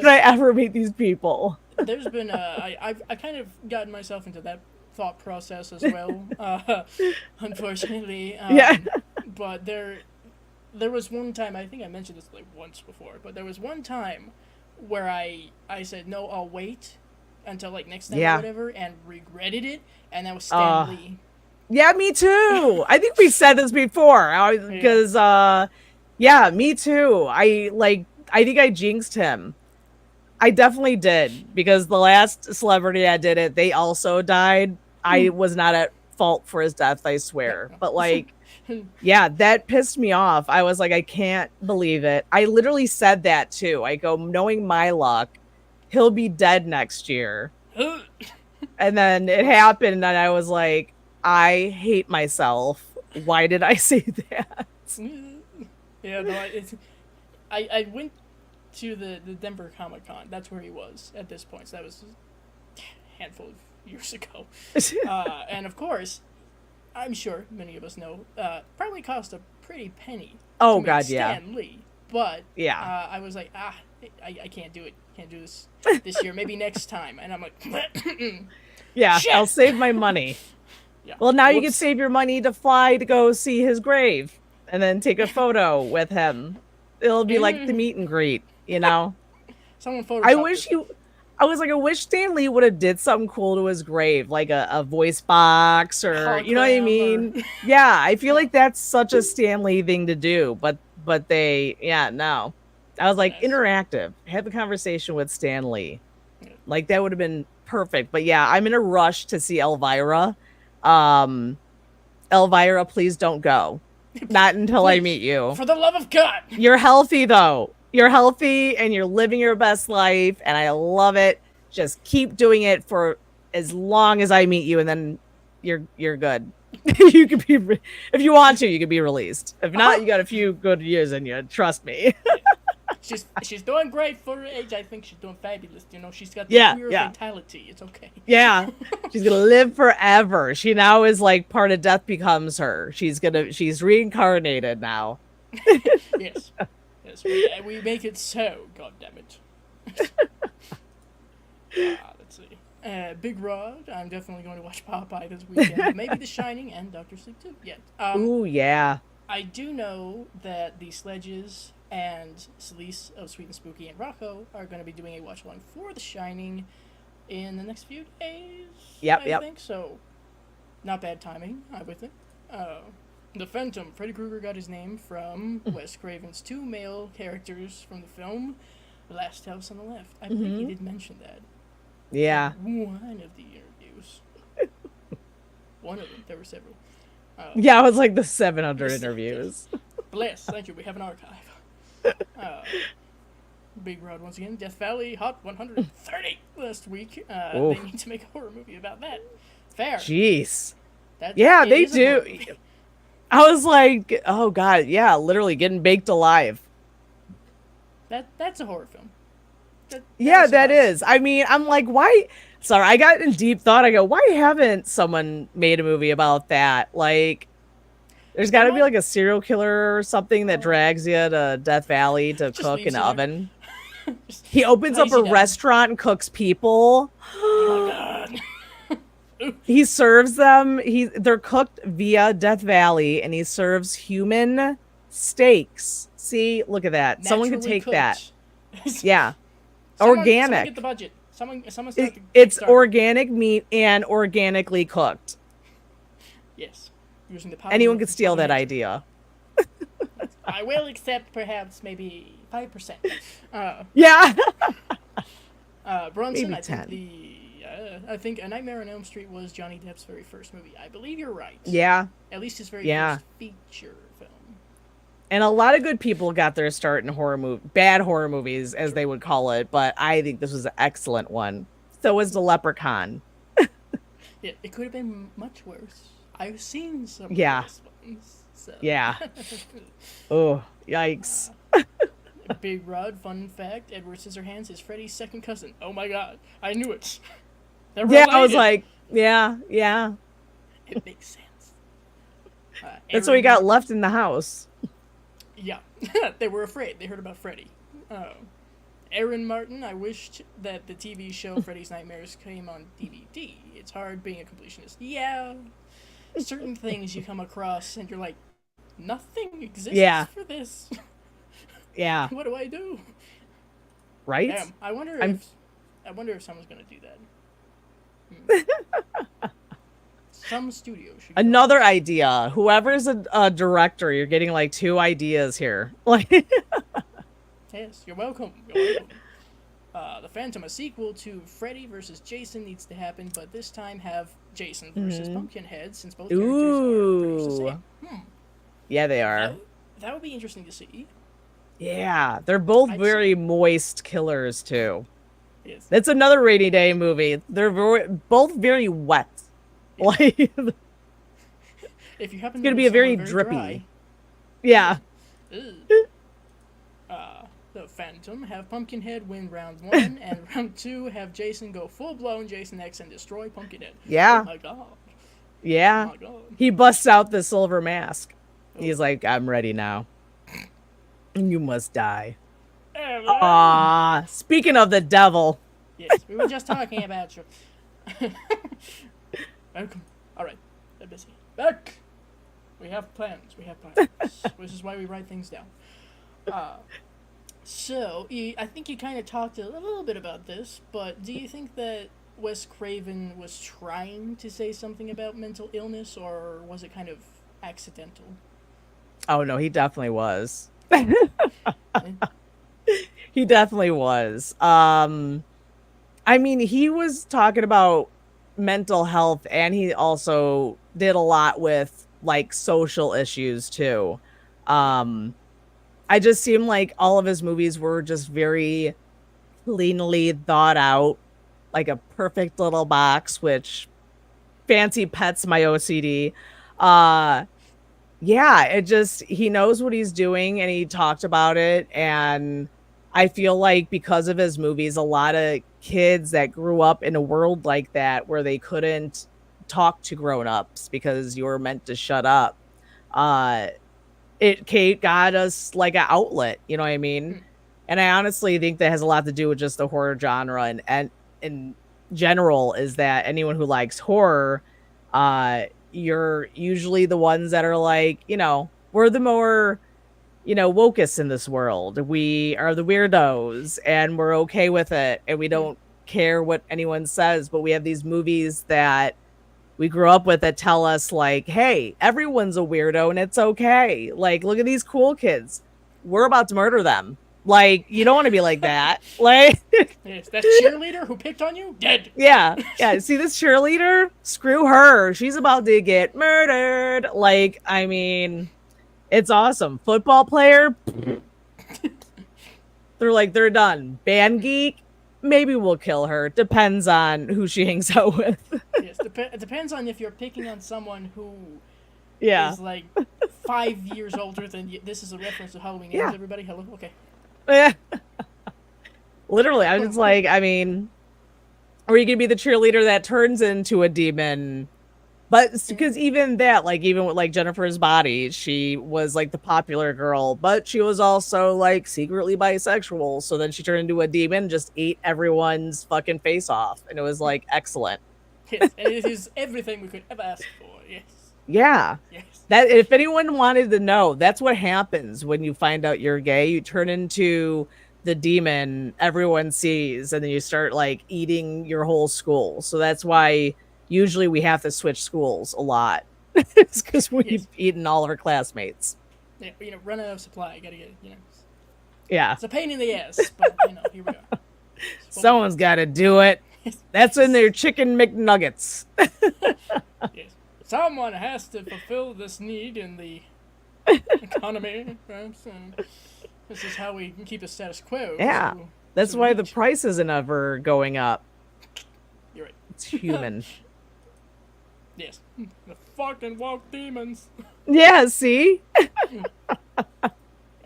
I ever meet these people. There's been I've kind of gotten myself into that thought process as well, unfortunately. But there was one time, I think I mentioned this like once before, but there was one time where I said no, I'll wait until like next time or whatever, and regretted it, and that was Stan Lee. Yeah, me too. I think we said this before because yeah, me too. I think I jinxed him. I definitely did because the last celebrity that did it, they also died. I was not at fault for his death, I swear. But like, yeah, that pissed me off. I was like, I can't believe it. I literally said that too. I go, knowing my luck, he'll be dead next year. And then it happened, and I was like, I hate myself. Why did I say that? Yeah, no, I went to the Denver Comic Con. That's where he was at this point. So that was a handful of years ago. And of course, I'm sure many of us know, probably cost a pretty penny. Oh, to God, Stan Lee. But yeah, I was like, I can't do it. Can't do this year. Maybe next time. And I'm like, yeah, shit! I'll save my money. Yeah. Well, now you can save your money to fly to go see his grave and then take a photo with him. It'll be like the meet and greet, you know? Someone photoshopped I wish Stan Lee would have did something cool to his grave, like a voice box or, hologram, you know what I mean? Yeah, I feel like that's such a Stan Lee thing to do, but they, no. I was like, interactive. Have a conversation with Stan Lee. Yeah. Like, that would have been perfect. But yeah, I'm in a rush to see Elvira. Elvira, please don't go. Not until I meet you. For the love of God. You're healthy, though. You're healthy, and you're living your best life, and I love it. Just keep doing it for as long as I meet you, and then you're good. You could be, if you want to, you could be released. If not, you got a few good years in you. Trust me. She's doing great for her age. I think she's doing fabulous. You know, she's got the queer vitality. It's okay. Yeah, she's gonna live forever. She now is like part of death becomes her. She's reincarnated now. Yes, we make it so. God damn it. Let's see. Big Rod. I'm definitely going to watch Popeye this weekend. Maybe The Shining and Doctor Sleep too. Yeah. Ooh, yeah. I do know that the Sledges and Celise of Sweet and Spooky and Rocco are going to be doing a watch along for The Shining in the next few days. I think so. Not bad timing, I would think. The Phantom. Freddy Krueger got his name from Wes Craven's two male characters from the film The Last House on the Left. I believe he did mention that. Yeah. One of the interviews. One of them. There were several. Yeah, it was like the 700 interviews. Bless. Thank you. We have an archive. Big Rod once again. Death Valley Hot 130 last week. They need to make a horror movie about that. Fair. Jeez. Yeah, they do. I was like, oh god, yeah, literally getting baked alive. That's a horror film. That is. I mean, I'm like, why? Sorry, I got in deep thought. I go, why haven't someone made a movie about that? Like, there's got to be like a serial killer or something that drags you to Death Valley to cook in an oven. He opens up a restaurant and cooks people. Oh my god. He serves them. They're cooked via Death Valley, and he serves human steaks. See, look at that. Someone could take that. Yeah, organic. Someone get the budget. Someone start it's organic meat and organically cooked. Yes, using the power. Anyone could steal that idea. I will accept perhaps maybe 5%. Yeah. Brunson, maybe 10. I think A Nightmare on Elm Street was Johnny Depp's very first movie. I believe you're right. Yeah. At least his very first feature film. And a lot of good people got their start in bad horror movies, as they would call it. But I think this was an excellent one. So was The Leprechaun. Yeah, it could have been much worse. I've seen some of those ones. So. Yeah. Oh, yikes. Big Rod, fun fact, Edward Scissorhands is Freddy's second cousin. Oh my god, I knew it. I was like, yeah. It makes sense. That's what he got left in the house. Yeah, they were afraid. They heard about Freddy. Aaron Martin, I wished that the TV show Freddy's Nightmares came on DVD. It's hard being a completionist. Yeah, certain things you come across and you're like, nothing exists for this. Yeah. What do I do? Right? Damn, I wonder if someone's gonna do that. Some studio should. Another idea. Whoever's a director, you're getting like 2 ideas here. Like. Yes, you're welcome. You're welcome. the Phantom, a sequel to Freddy versus Jason, needs to happen, but this time have Jason versus Pumpkinhead, since both characters are pretty much the same. Yeah, they are. That would be interesting to see. Yeah, they're both I'd very moist killers too. Yes. That's another rainy day movie. They're both very wet. Yeah. Like, if you happen it's to gonna be a very drippy. Dry, yeah. The Phantom have Pumpkinhead win round 1, and round 2 have Jason go full blown Jason X and destroy Pumpkinhead. Yeah. Oh my god. Yeah. Oh my god. He busts out the silver mask. He's like, I'm ready now. You must die. Speaking of the devil. Yes, we were just talking about you. Welcome. Alright, they're busy. Back! We have plans. Which is why we write things down. So, I think you kind of talked a little bit about this, but do you think that Wes Craven was trying to say something about mental illness, or was it kind of accidental? Oh, no, he definitely was. He definitely was. I mean, he was talking about mental health, and he also did a lot with, like, social issues, too. I just seem like all of his movies were just very cleanly thought out, like a perfect little box, which fancy pets my OCD. Yeah, it just, he knows what he's doing, and he talked about it, and I feel like because of his movies, a lot of kids that grew up in a world like that where they couldn't talk to grown-ups because you were meant to shut up, it got us like an outlet, you know what I mean? And I honestly think that has a lot to do with just the horror genre, and in general is that anyone who likes horror, you're usually the ones that are like, you know, we're the more, you know, wokest in this world. We are the weirdos, and we're okay with it, and we don't care what anyone says, but we have these movies that we grew up with that tell us, like, hey, everyone's a weirdo and it's okay. Like, look at these cool kids. We're about to murder them. Like, you don't want to be like that. Like, yes, that cheerleader who picked on you, dead. Yeah. See this cheerleader? Screw her. She's about to get murdered. Like, I mean, it's awesome. Football player, they're done. Band geek, maybe we'll kill her. Depends on who she hangs out with. Yes, it depends on if you're picking on someone who is like 5 years older than you. This is a reference to Halloween. Yeah. Everybody, hello? Okay. Yeah. Literally, I'm just like, I mean, or you could be the cheerleader that turns into a demon. But because even that, like, even with like Jennifer's Body, she was like the popular girl, but she was also like secretly bisexual. So then she turned into a demon and just ate everyone's fucking face off. And it was like excellent. Yes, and it is everything we could ever ask for. Yes. Yeah. Yes. That, if anyone wanted to know, that's what happens when you find out you're gay. You turn into the demon everyone sees, and then you start like eating your whole school. So that's why usually we have to switch schools a lot. It's because we've eaten all of our classmates. Yeah, you know, run out of supply. Gotta get, you know. Yeah. It's a pain in the ass, but you know, here we are. Someone's got to do it. That's in their chicken McNuggets. Yes. Someone has to fulfill this need in the economy, perhaps, and this is how we keep the status quo. Yeah. So, That's why the price isn't ever going up. You're right. It's human. Yes. The fucking woke demons. Yeah, see?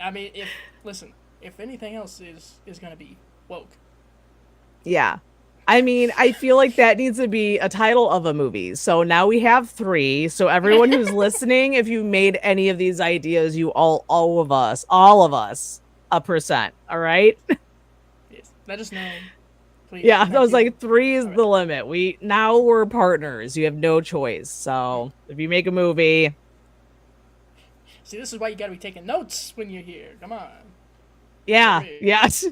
I mean, if anything else is gonna be woke. Yeah. I mean, I feel like that needs to be a title of a movie. So now we have 3. So everyone who's listening, if you made any of these ideas, you all of us, 1%. All right? Yes. Let us know. Please. Yeah, I was like 3 is the limit. We're partners. You have no choice. So if you make a movie. See, this is why you gotta be taking notes when you're here. Come on. Yeah. Yes.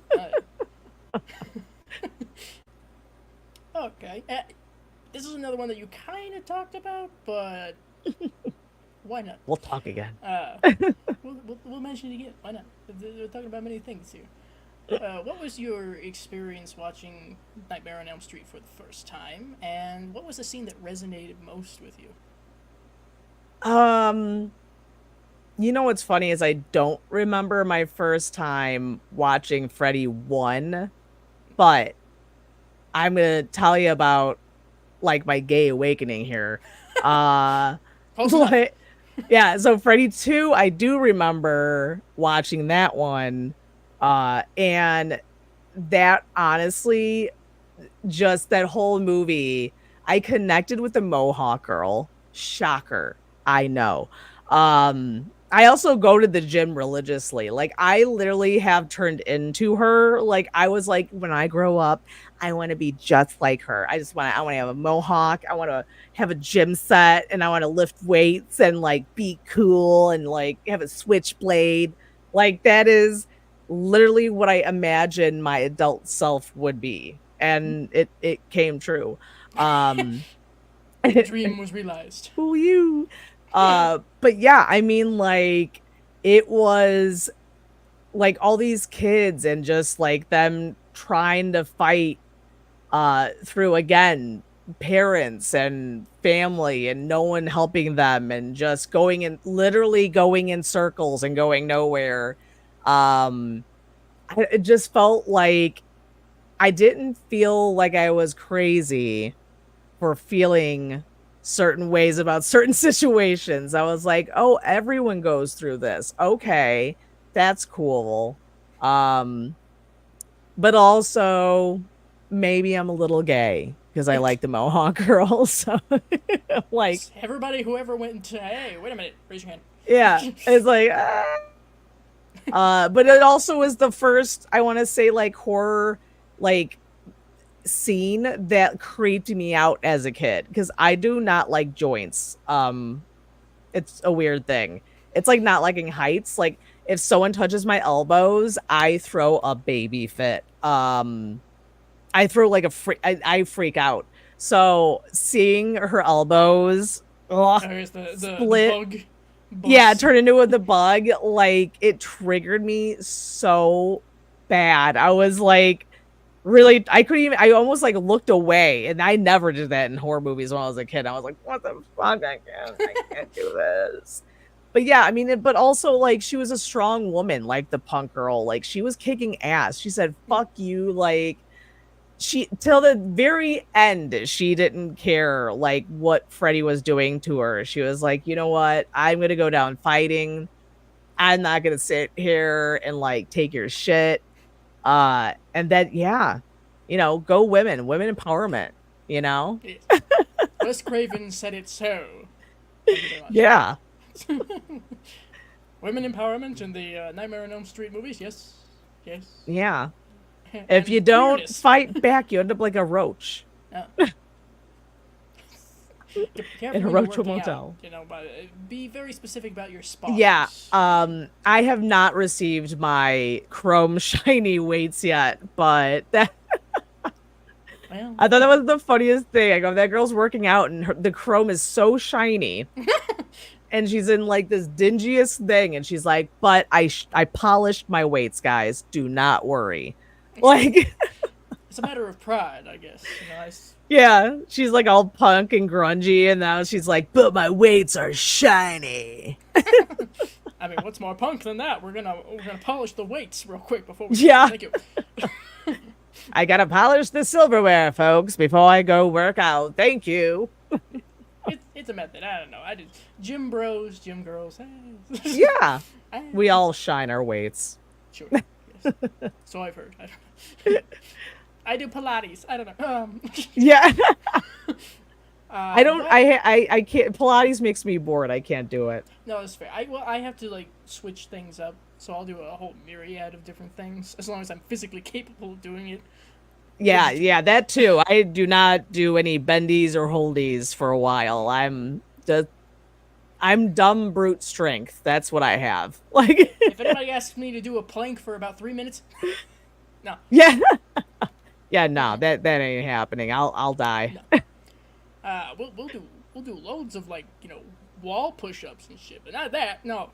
Okay. This is another one that you kind of talked about, but why not? We'll talk again. We'll mention it again. Why not? We're talking about many things here. What was your experience watching Nightmare on Elm Street for the first time, and what was the scene that resonated most with you? Um, you know what's funny is I don't remember my first time watching Freddy 1, but I'm gonna tell you about like my gay awakening here. Uh Close enough. like, yeah, so Freddy 2, I do remember watching that one. And that honestly, just that whole movie, I connected with the Mohawk girl. Shocker. I know. I also go to the gym religiously. Like I literally have turned into her. Like I was like, when I grow up, I want to be just like her. I want to have a mohawk. I want to have a gym set and I want to lift weights and like be cool and like have a switchblade. Like that is literally what I imagine my adult self would be. And it came true. Um The dream was realized. Who you? But yeah, I mean, like, it was like all these kids and just like them trying to fight through again parents and family and no one helping them and just going in literally going in circles and going nowhere. Um it just felt like I didn't feel like I was crazy for feeling certain ways about certain situations. I was like, "Oh, everyone goes through this. Okay, that's cool." Um, but also maybe I'm a little gay because I like the Mohawk girl. So like, Everybody who ever went into, hey, wait a minute, raise your hand. yeah, it's like but it also was the first I want to say like horror like scene that creeped me out as a kid because I do not like joints. It's a weird thing. It's like not liking heights. Like if someone touches my elbows, I throw a baby fit. I throw like I freak out. So seeing her elbows There's the split, bug. yeah, turn into the bug, like it triggered me so bad. I was like, really, I couldn't even, I almost like looked away, and I never did that in horror movies when I was a kid. I was like, what the fuck, I can't do this. But yeah, I mean, but also like she was a strong woman, like the punk girl, like she was kicking ass. She said, fuck you, like she, till the very end, she didn't care like what Freddy was doing to her. She was like, you know what, I'm gonna go down fighting. I'm not gonna sit here and like take your shit. And then yeah, you know, go women empowerment, you know. Yeah. Wes Craven said it so. Thank you very much. Yeah, Women empowerment in the Nightmare on Elm Street movies, yes. Yes. yeah. And If you don't queerness. fight back, you end up like a roach Be careful in a when you're roach working motel. out, you know, but be very specific about your spots. Yeah. I have not received my chrome shiny weights yet, but that Well, I thought that was the funniest thing. I go, that girl's working out and the chrome is so shiny. And she's in like this dingiest thing. And she's like, but I polished my weights, guys. Do not worry. Like, it's a matter of pride, I guess. You know, yeah, she's like all punk and grungy. And now she's like, but my weights are shiny. I mean, what's more punk than that? We're gonna polish the weights real quick before we. Yeah. Thank you. I gotta polish the silverware, folks, before I go work out. Thank you. It's a method. I don't know. I did gym bros, gym girls. Hey. Yeah, we all shine our weights. Sure. Yes. So I've heard. I don't know. I do Pilates. I don't know. Yeah. I don't. What? I can't. Pilates makes me bored. I can't do it. No, that's fair. I have to like switch things up, so I'll do a whole myriad of different things as long as I'm physically capable of doing it. Yeah, that too. I do not do any bendies or holdies for a while. I'm dumb brute strength. That's what I have. Like, If anybody asks me to do a plank for about 3 minutes, no. yeah, yeah. No, that ain't happening. I'll die. No. We'll do loads of like wall push-ups and shit, but not that. No.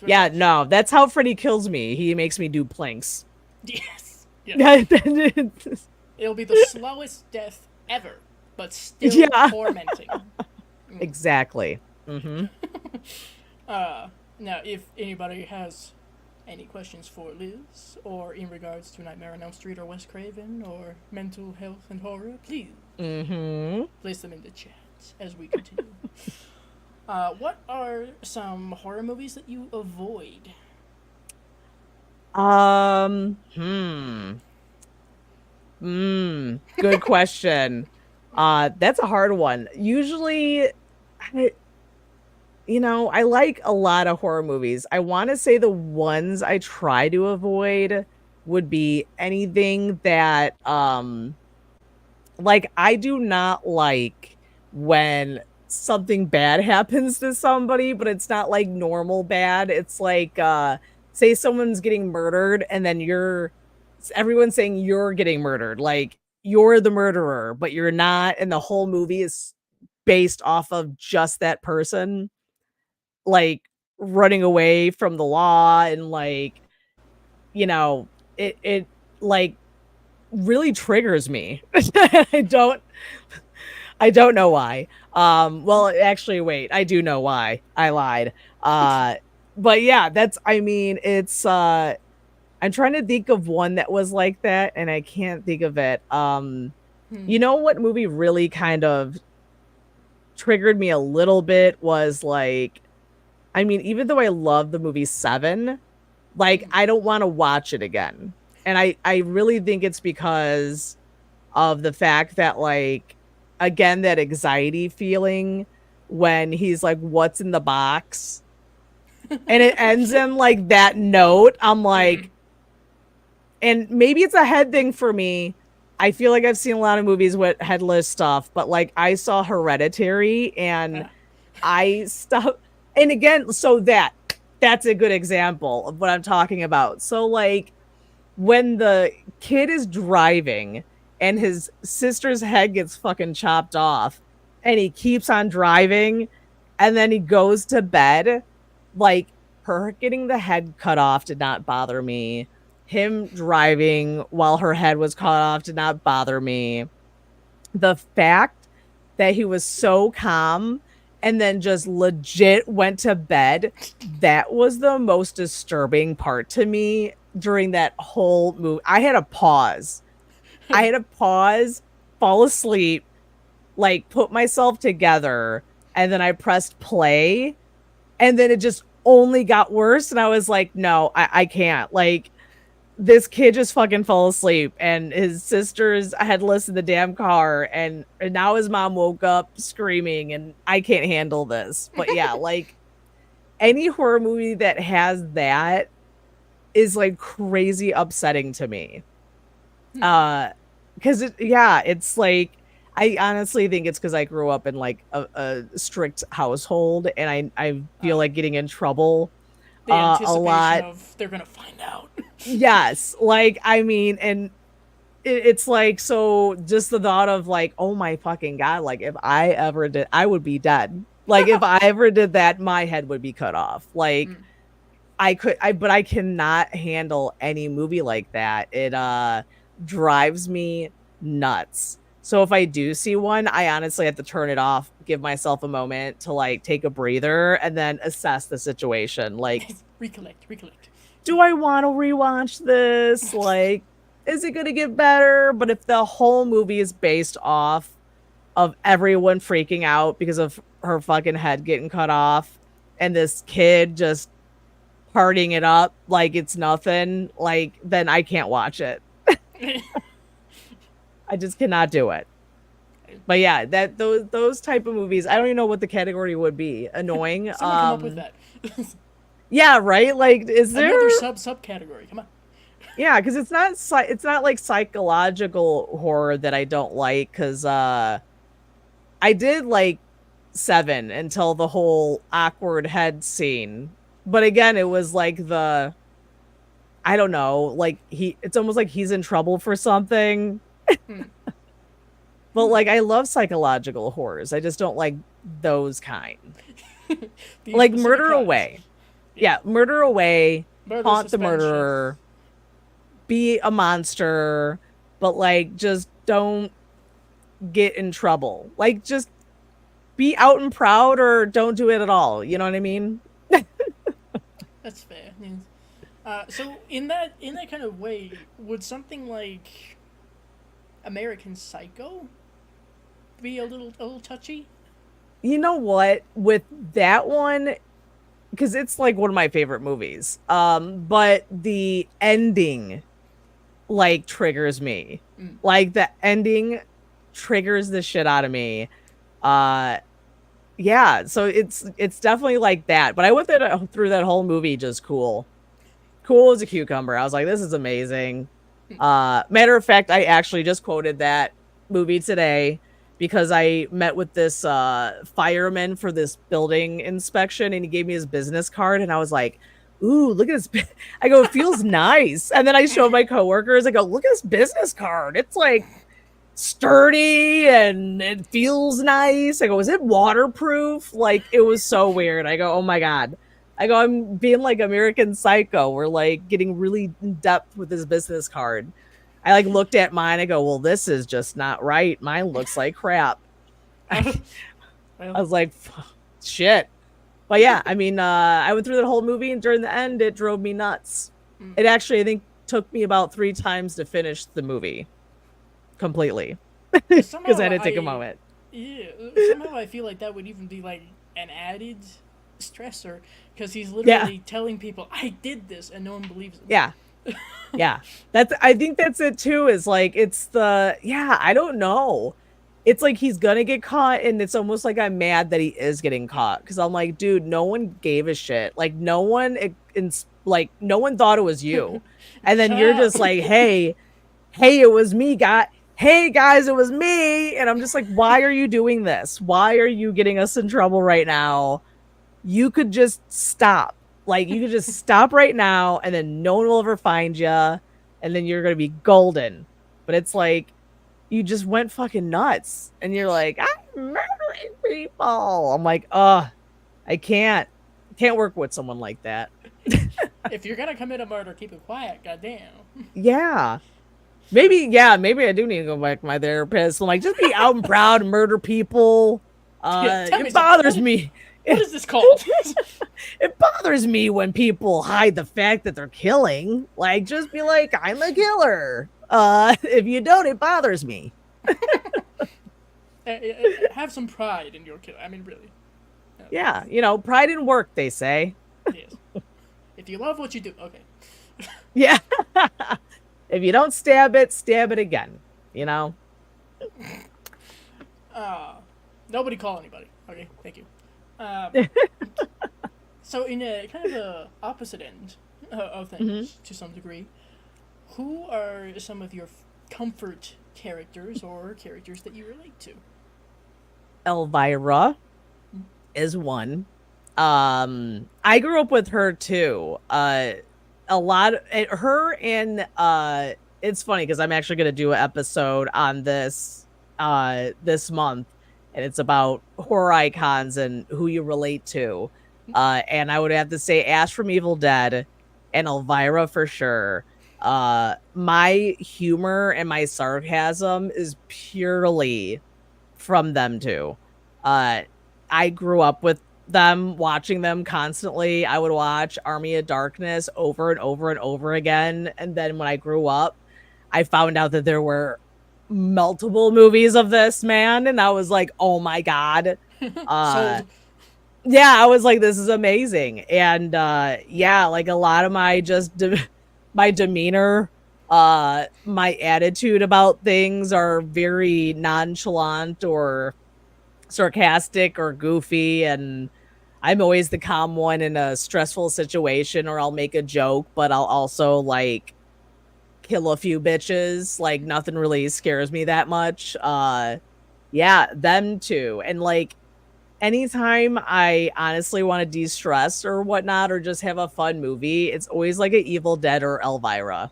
Yeah, no. That's how Freddy kills me. He makes me do planks. Yes. Yeah. Yes. It'll be the slowest death ever, but still Yeah. tormenting. Exactly. Mm-hmm. Now, if anybody has any questions for Liz, or in regards to Nightmare on Elm Street or Wes Craven, or mental health and horror, please Mm-hmm. place them in the chat as we continue. What are some horror movies that you avoid? Hmm. Good question. That's a hard one. Usually, I, I like a lot of horror movies. I want to say the ones I try to avoid would be anything that like I do not like when something bad happens to somebody, but it's not like normal bad. It's like say someone's getting murdered and then everyone's saying you're getting murdered. Like you're the murderer, but you're not, and the whole movie is based off of just that person like running away from the law, and like, it like really triggers me. I don't I don't know why. Well, actually, wait, I do know why. I lied. But yeah, it's I'm trying to think of one that was like that, and I can't think of it. Hmm. You know what movie really kind of triggered me a little bit was like, I mean, even though I love the movie Seven, like I don't want to watch it again. And I really think it's because of the fact that, like, again, that anxiety feeling when he's like, what's in the box? And it ends in like that note. I'm like, and maybe it's a head thing for me. I feel like I've seen a lot of movies with headless stuff, but like I saw Hereditary and I stopped. And again, so that's a good example of what I'm talking about. So like when the kid is driving and his sister's head gets fucking chopped off and he keeps on driving and then he goes to bed, like her getting the head cut off did not bother me. Him driving while her head was cut off did not bother me. The fact that he was so calm and then just legit went to bed, that was the most disturbing part to me during that whole movie. I had to pause. Fall asleep, like put myself together, and then I pressed play, and then it just only got worse. And I was like, no, I can't. Like, this kid just fucking fell asleep, and his sister's headless in the damn car, and now his mom woke up screaming, and I can't handle this. But yeah, like any horror movie that has that is like crazy upsetting to me. Because it's like, I honestly think it's because I grew up in like a strict household, and I feel like getting in trouble The a anticipation lot. of they're gonna find out. Yes, like I mean, and it's like, so just the thought of like, oh my fucking god, like if I ever did, I would be dead. Like if I ever did that, my head would be cut off. Like but I cannot handle any movie like that. It drives me nuts. So if I do see one, I honestly have to turn it off, give myself a moment to like take a breather, and then assess the situation. Like, recollect. do I want to rewatch this? Like, is it going to get better? But if the whole movie is based off of everyone freaking out because of her fucking head getting cut off and this kid just partying it up like it's nothing, like, then I can't watch it. I just cannot do it. But yeah, those type of movies, I don't even know what the category would be. Annoying. Someone come up with that. Yeah, right? Like, is there another subcategory? Come on. Yeah, because it's not like psychological horror that I don't like, because I did like Seven until the whole awkward head scene. But again, it was like I don't know, like it's almost like he's in trouble for something. But like, I love psychological horrors. I just don't like those kind. Like Murder Away. Yeah, Murder Away, Haunt the Murderer, be a monster, but like just don't get in trouble. Like just be out and proud or don't do it at all. You know what I mean? That's fair. Yes. So in that kind of way, would something like American Psycho be a little touchy? You know what? With that one, because it's like one of my favorite movies. But the ending like triggers me. Mm. Like the ending triggers the shit out of me. Uh yeah, so it's definitely like that. But I went through that whole movie just cool as a cucumber. I was like, this is amazing. Matter of fact, I actually just quoted that movie today because I met with this fireman for this building inspection, and he gave me his business card, and I was like, ooh, look at this. I go, it feels nice. And then I showed my coworkers, I go, look at this business card. It's like sturdy and it feels nice. I go, is it waterproof? Like, it was so weird. I go, oh my God. I go, I'm being like American Psycho. We're like getting really in depth with this business card. I like looked at mine. I go, well, this is just not right. Mine looks like crap. I was like, shit. But yeah, I mean, I went through that whole movie, and during the end, it drove me nuts. It actually, I think, took me about 3 times to finish the movie completely because I had to take a moment. Yeah, somehow I feel like that would even be like an added stressor because he's literally telling people, I did this, and no one believes him. Yeah. I think that's it too, is like, it's I don't know. It's like he's gonna get caught, and it's almost like I'm mad that he is getting caught because I'm like, dude, no one gave a shit. Like no one thought it was you. And then you're just like, hey, it was me, hey guys, it was me. And I'm just like, why are you doing this? Why are you getting us in trouble right now? You could just stop. Like, you could just stop right now, and then no one will ever find you, and then you're gonna be golden. But it's like, you just went fucking nuts, and you're like, I'm murdering people. I'm like, I can't work with someone like that. If you're gonna commit a murder, keep it quiet. Goddamn. Yeah. Maybe I do need to go back to my therapist. I'm like, just be out and proud and murder people. It bothers me. What is this called? It bothers me when people hide the fact that they're killing. Like, just be like, I'm a killer. If you don't, it bothers me. Have some pride in your kill. I mean, really. Yeah, pride in work, they say. Yes. If you love what you do, okay. Yeah. If you don't stab it again. Nobody call anybody. Okay, thank you. So in a kind of a opposite end of things, to some degree, who are some of your comfort characters or characters that you relate to? Elvira is one. I grew up with her too. A lot of her, and it's funny because I'm actually going to do an episode on this this month, and it's about horror icons and who you relate to. And I would have to say Ash from Evil Dead and Elvira for sure. My humor and my sarcasm is purely from them two. I grew up with them, watching them constantly. I would watch Army of Darkness over and over and over again. And then when I grew up, I found out that there were multiple movies of this man, and I was like, oh my God. Yeah, I was like, this is amazing. And like a lot of my my demeanor, my attitude about things are very nonchalant or sarcastic or goofy, and I'm always the calm one in a stressful situation, or I'll make a joke, but I'll also like kill a few bitches. Like, nothing really scares me that much. Yeah, them two. And like, anytime I honestly want to de-stress or whatnot, or just have a fun movie, it's always like an Evil Dead or Elvira.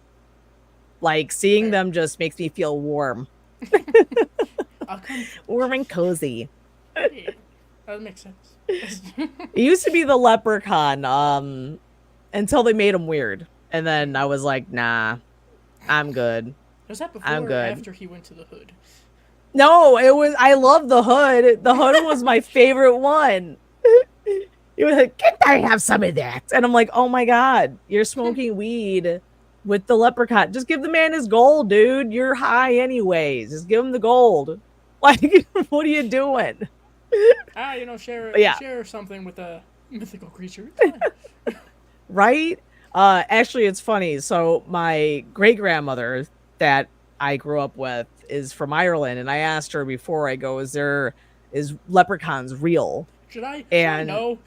Like, seeing them just makes me feel warm. Warm and cozy. Yeah, that makes sense. It used to be the Leprechaun, until they made him weird. And then I was like, nah, I'm good. Was that before I'm or good. after he went to the hood? No, it was. I love the hood. The hood was my favorite one. He was like, "Can I have some of that?" And I'm like, "Oh my god, you're smoking weed with the leprechaun. Just give the man his gold, dude. You're high anyways. Just give him the gold. Like, what are you doing?" Yeah, Share something with a mythical creature. right. Actually, it's funny. So my great grandmother that I grew up with is from Ireland, and I asked her before I go, is leprechauns real? Should I And know?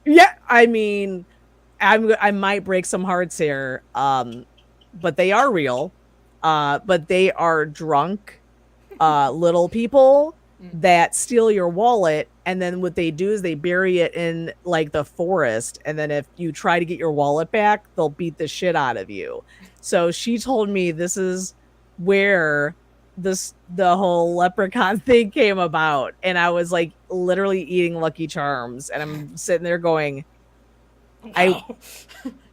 yeah, I mean, I might break some hearts here, but they are real. But they are drunk, little people that steal your wallet, and then what they do is they bury it in like the forest, and then if you try to get your wallet back, they'll beat the shit out of you. So she told me this is where the whole leprechaun thing came about, and I was like literally eating Lucky Charms, and I'm sitting there going, Wow.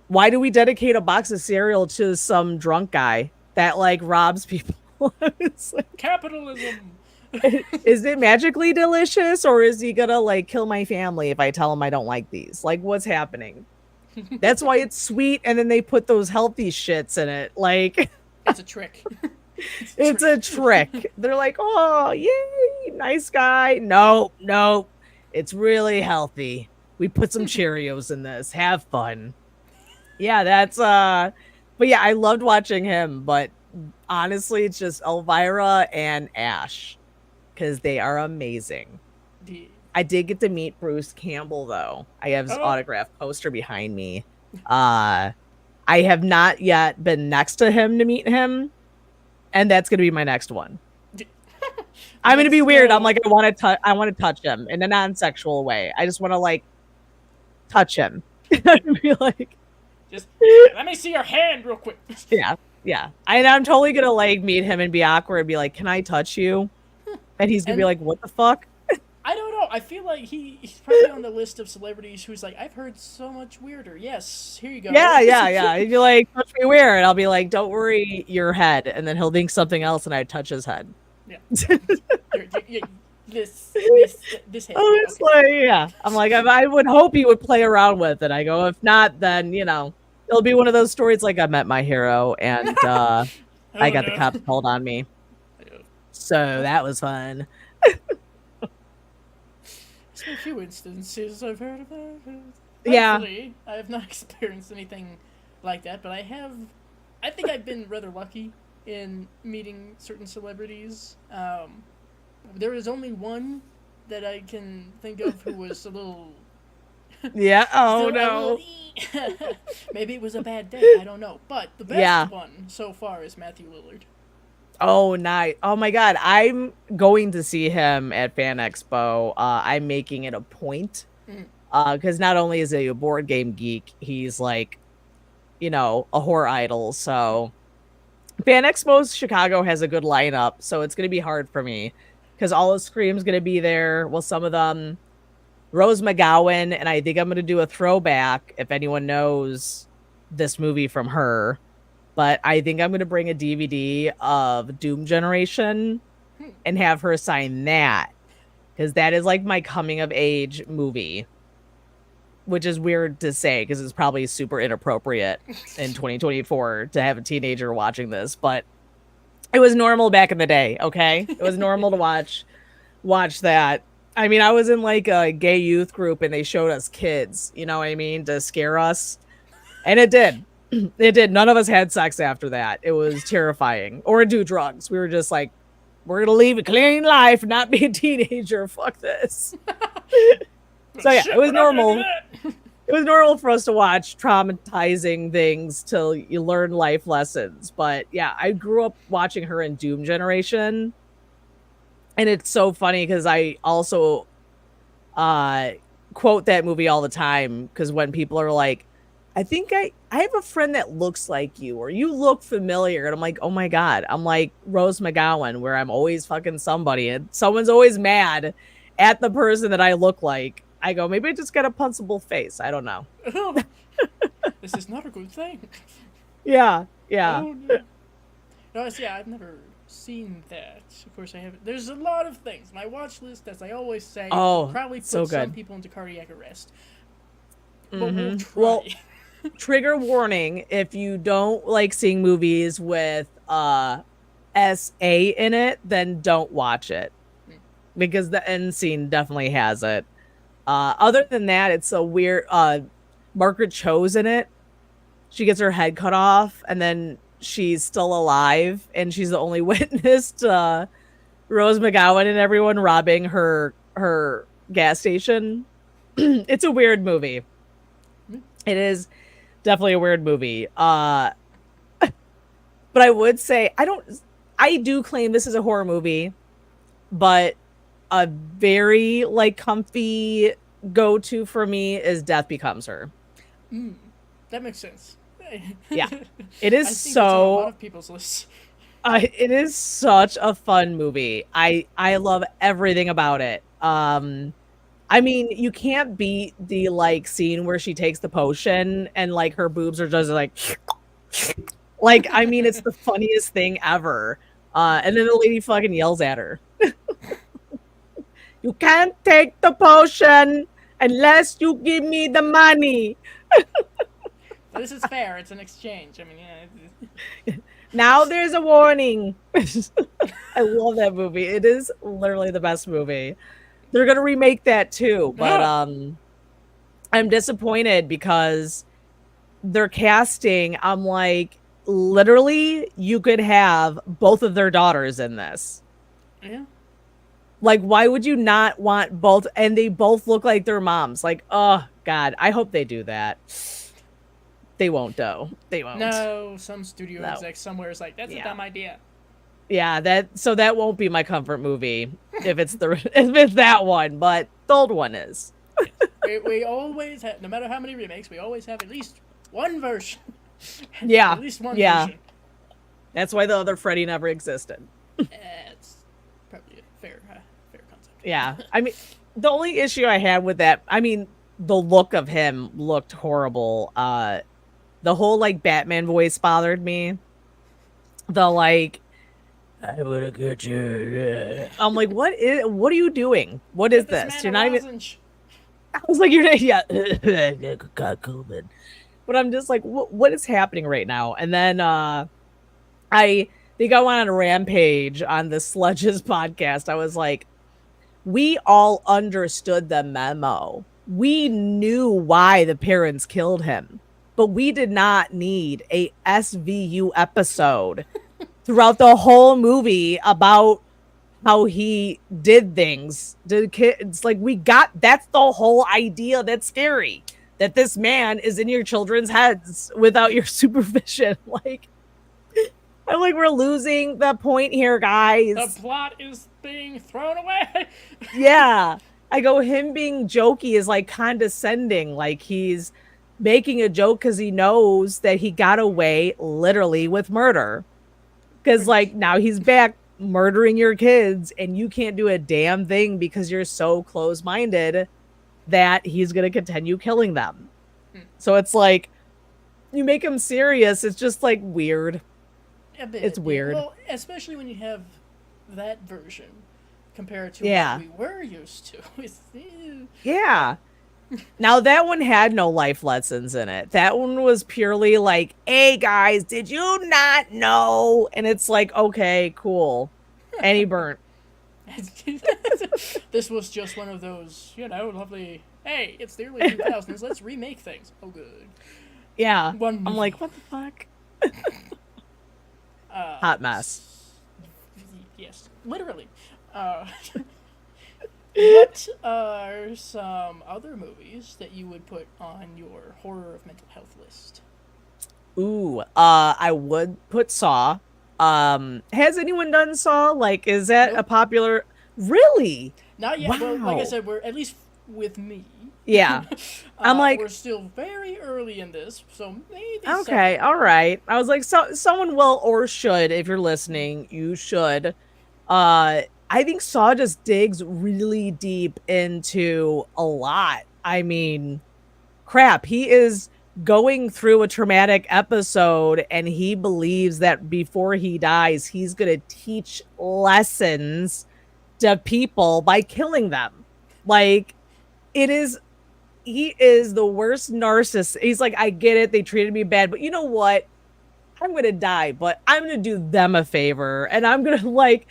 why do we dedicate a box of cereal to some drunk guy that like robs people? It's like, Capitalism. is it magically delicious, or is he gonna like kill my family if I tell him I don't like these? Like, what's happening? That's why it's sweet, and then they put those healthy shits in it. Like, It's a trick. it's a trick. They're like, oh, yay, nice guy. No, no, it's really healthy. We put some Cheerios in this. Have fun. Yeah, that's but yeah, I loved watching him, but honestly, it's just Elvira and Ash because they are amazing. I did get to meet Bruce Campbell though. I have his autographed poster behind me. I have not yet been next to him to meet him, and that's gonna be my next one. I'm gonna be weird. I'm like, I want to touch him in a non-sexual way. I just want to like touch him. Be like, just let me see your hand real quick. Yeah. I'm totally gonna like meet him and be awkward and be like, "Can I touch you?" And he's gonna be like, "What the fuck?" I don't know. I feel like he's probably on the list of celebrities who's like, I've heard so much weirder. Yes, here you go. Yeah. He'd be like, "Touch me weird," and I'll be like, "Don't worry, your head." And then he'll think something else, and I touch his head. Yeah. This head. Oh, it's like, yeah. I'm like, I would hope he would play around with it. I go, if not, then it'll be one of those stories like I met my hero and I got the cops called on me. So that was fun. There's been a few instances I've heard of that. Yeah. Thankfully, I have not experienced anything like that, but I think I've been rather lucky in meeting certain celebrities. There is only one that I can think of who was a little... Yeah, oh no. Maybe it was a bad day, I don't know. But the best one so far is Matthew Lillard. Oh, nice. Oh my god, I'm going to see him at Fan Expo. I'm making it a point. Because not only is he a board game geek, he's like, a horror idol. So Fan Expo Chicago has a good lineup, so it's going to be hard for me. Because all of Scream's going to be there. Well, some of them, Rose McGowan, and I think I'm going to do a throwback if anyone knows this movie from her. But I think I'm going to bring a DVD of Doom Generation and have her sign that. Because that is like my coming of age movie. Which is weird to say because it's probably super inappropriate in 2024 to have a teenager watching this. But it was normal back in the day, okay? It was normal to watch that. I mean, I was in like a gay youth group and they showed us kids, you know what I mean, to scare us. And it did. It did. None of us had sex after that. It was terrifying. Or do drugs. We were just like, we're going to leave a clean life, not be a teenager. Fuck this. So yeah, it was normal. It was normal for us to watch traumatizing things till you learn life lessons. But yeah, I grew up watching her in Doom Generation. And it's so funny because I also quote that movie all the time. Because when people are like, I think I have a friend that looks like you or you look familiar. And I'm like, oh my God. I'm like Rose McGowan where I'm always fucking somebody. And someone's always mad at the person that I look like. I go, maybe I just got a punchable face. I don't know. This is not a good thing. Yeah. Oh, no. No, I see. I've never seen that. Of course, I haven't. There's a lot of things. My watch list, as I always say, Oh, probably so put some good. people into cardiac arrest. But we'll Mm-hmm. try. Well, trigger warning: if you don't like seeing movies with SA in it, then don't watch it because the end scene definitely has it. Other than that, it's a weird. Margaret Cho's in it. She gets her head cut off, and then she's still alive, and she's the only witness to Rose McGowan and everyone robbing her gas station. It's a weird movie. It is definitely a weird movie. But I would say I do claim this is a horror movie, but a very like comfy go-to for me is Death Becomes Her. That makes sense. Yeah. It is I think that's on a lot so of people's lists. it is such a fun movie. I love everything about it. I mean, you can't beat the like scene where she takes the potion and like her boobs are just like I mean, it's the funniest thing ever. And then the lady fucking yells at her. You can't take the potion unless you give me the money. This is fair. It's an exchange. I mean, yeah. Now there's a warning. I love that movie. It is literally the best movie. They're gonna remake that too, but I'm disappointed because their casting, I'm like, literally, you could have both of their daughters in this. Yeah. Like, why would you not want both? And they both look like their moms. Like, oh God, I hope they do that. They won't, though. They won't. No, some studio exec somewhere is like, that's a dumb idea. Yeah, that won't be my comfort movie if it's that one, but the old one is. we always have, no matter how many remakes, we always have at least one version. Yeah, at least one version. That's why the other Freddy never existed. It's probably a fair concept. Yeah, I mean, the only issue I had with that, I mean, the look of him looked horrible. The whole like Batman voice bothered me. The like, I would get you. I'm like, what are you doing? What is this? You're not even. I was like, you're not, yeah. God, COVID. But I'm just like, what is happening right now? And then they got one on a rampage on the Sludges podcast. I was like, we all understood the memo. We knew why the parents killed him, but we did not need a SVU episode throughout the whole movie about how he did things to kids. Like, we got, that's the whole idea that's scary, that this man is in your children's heads without your supervision. Like, I'm like, we're losing the point here, guys. The plot is being thrown away. Yeah. I go, him being jokey is like condescending. Like, he's making a joke because he knows that he got away literally with murder. Because, like, now he's back murdering your kids and you can't do a damn thing because you're so close-minded that he's going to continue killing them. So it's like, you make him serious, it's just like weird. A bit. It's weird. Well, especially when you have that version compared to what we were used to. Yeah. Now that one had no life lessons in it. That one was purely like, hey guys, did you not know? And it's like, okay, cool. And he burnt. This was just one of those, lovely, hey, it's the early 2000s, let's remake things. Oh, good. Yeah. I'm like, what the fuck? Hot mess. Yes, literally. What are some other movies that you would put on your horror of mental health list? Ooh, I would put Saw. Has anyone done Saw? Like, is that a popular? Really? Not yet. Wow. Well, like I said, we're at least with me. Yeah. I'm like, we're still very early in this, so maybe. Okay, all right. I was like, so someone will or should, if you're listening, you should. I think Saw just digs really deep into a lot. I mean, crap, he is going through a traumatic episode, and he believes that before he dies, he's going to teach lessons to people by killing them. Like, he is the worst narcissist. He's like, I get it. They treated me bad, but you know what? I'm going to die, but I'm going to do them a favor, and I'm going to like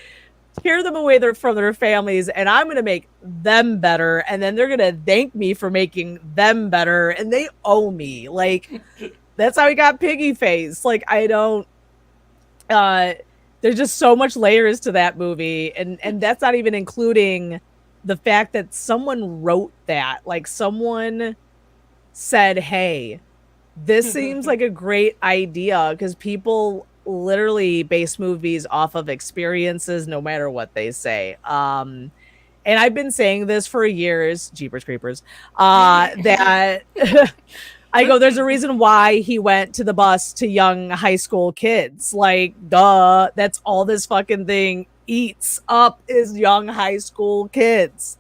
tear them away from their families, and I'm going to make them better, and then they're going to thank me for making them better, and they owe me. Like, that's how he got piggy face. Like, I don't there's just so much layers to that movie, and that's not even including the fact that someone wrote that. Like, someone said, hey, this seems like a great idea, because people literally base movies off of experiences no matter what they say. And I've been saying this for years, Jeepers Creepers, that I go, there's a reason why he went to the bus to young high school kids. Like, duh, that's all this fucking thing eats up is young high school kids.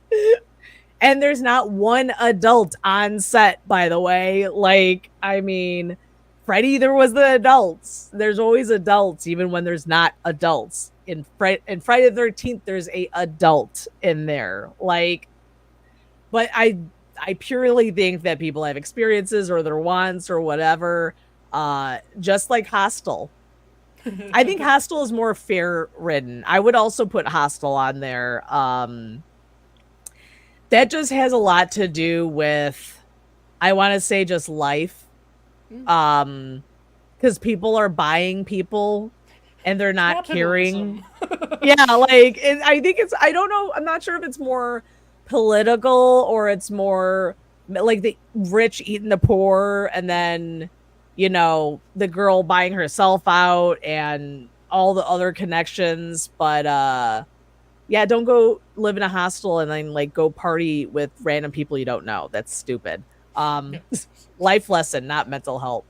And there's not one adult on set, by the way. Like, I mean, Freddy, there was the adults. There's always adults, even when there's not adults. In Friday the 13th, there's a adult in there. Like, but I purely think that people have experiences or their wants or whatever. Just like Hostel. I think Hostel is more fair written. I would also put Hostel on there. That just has a lot to do with, I want to say, just life. Because people are buying people and they're not caring. Yeah, like, I think it's, I don't know, I'm not sure if it's more political or it's more like the rich eating the poor, and then, you know, the girl buying herself out and all the other connections. But yeah, don't go live in a hostel and then like go party with random people you don't know. That's stupid. Life lesson, not mental health.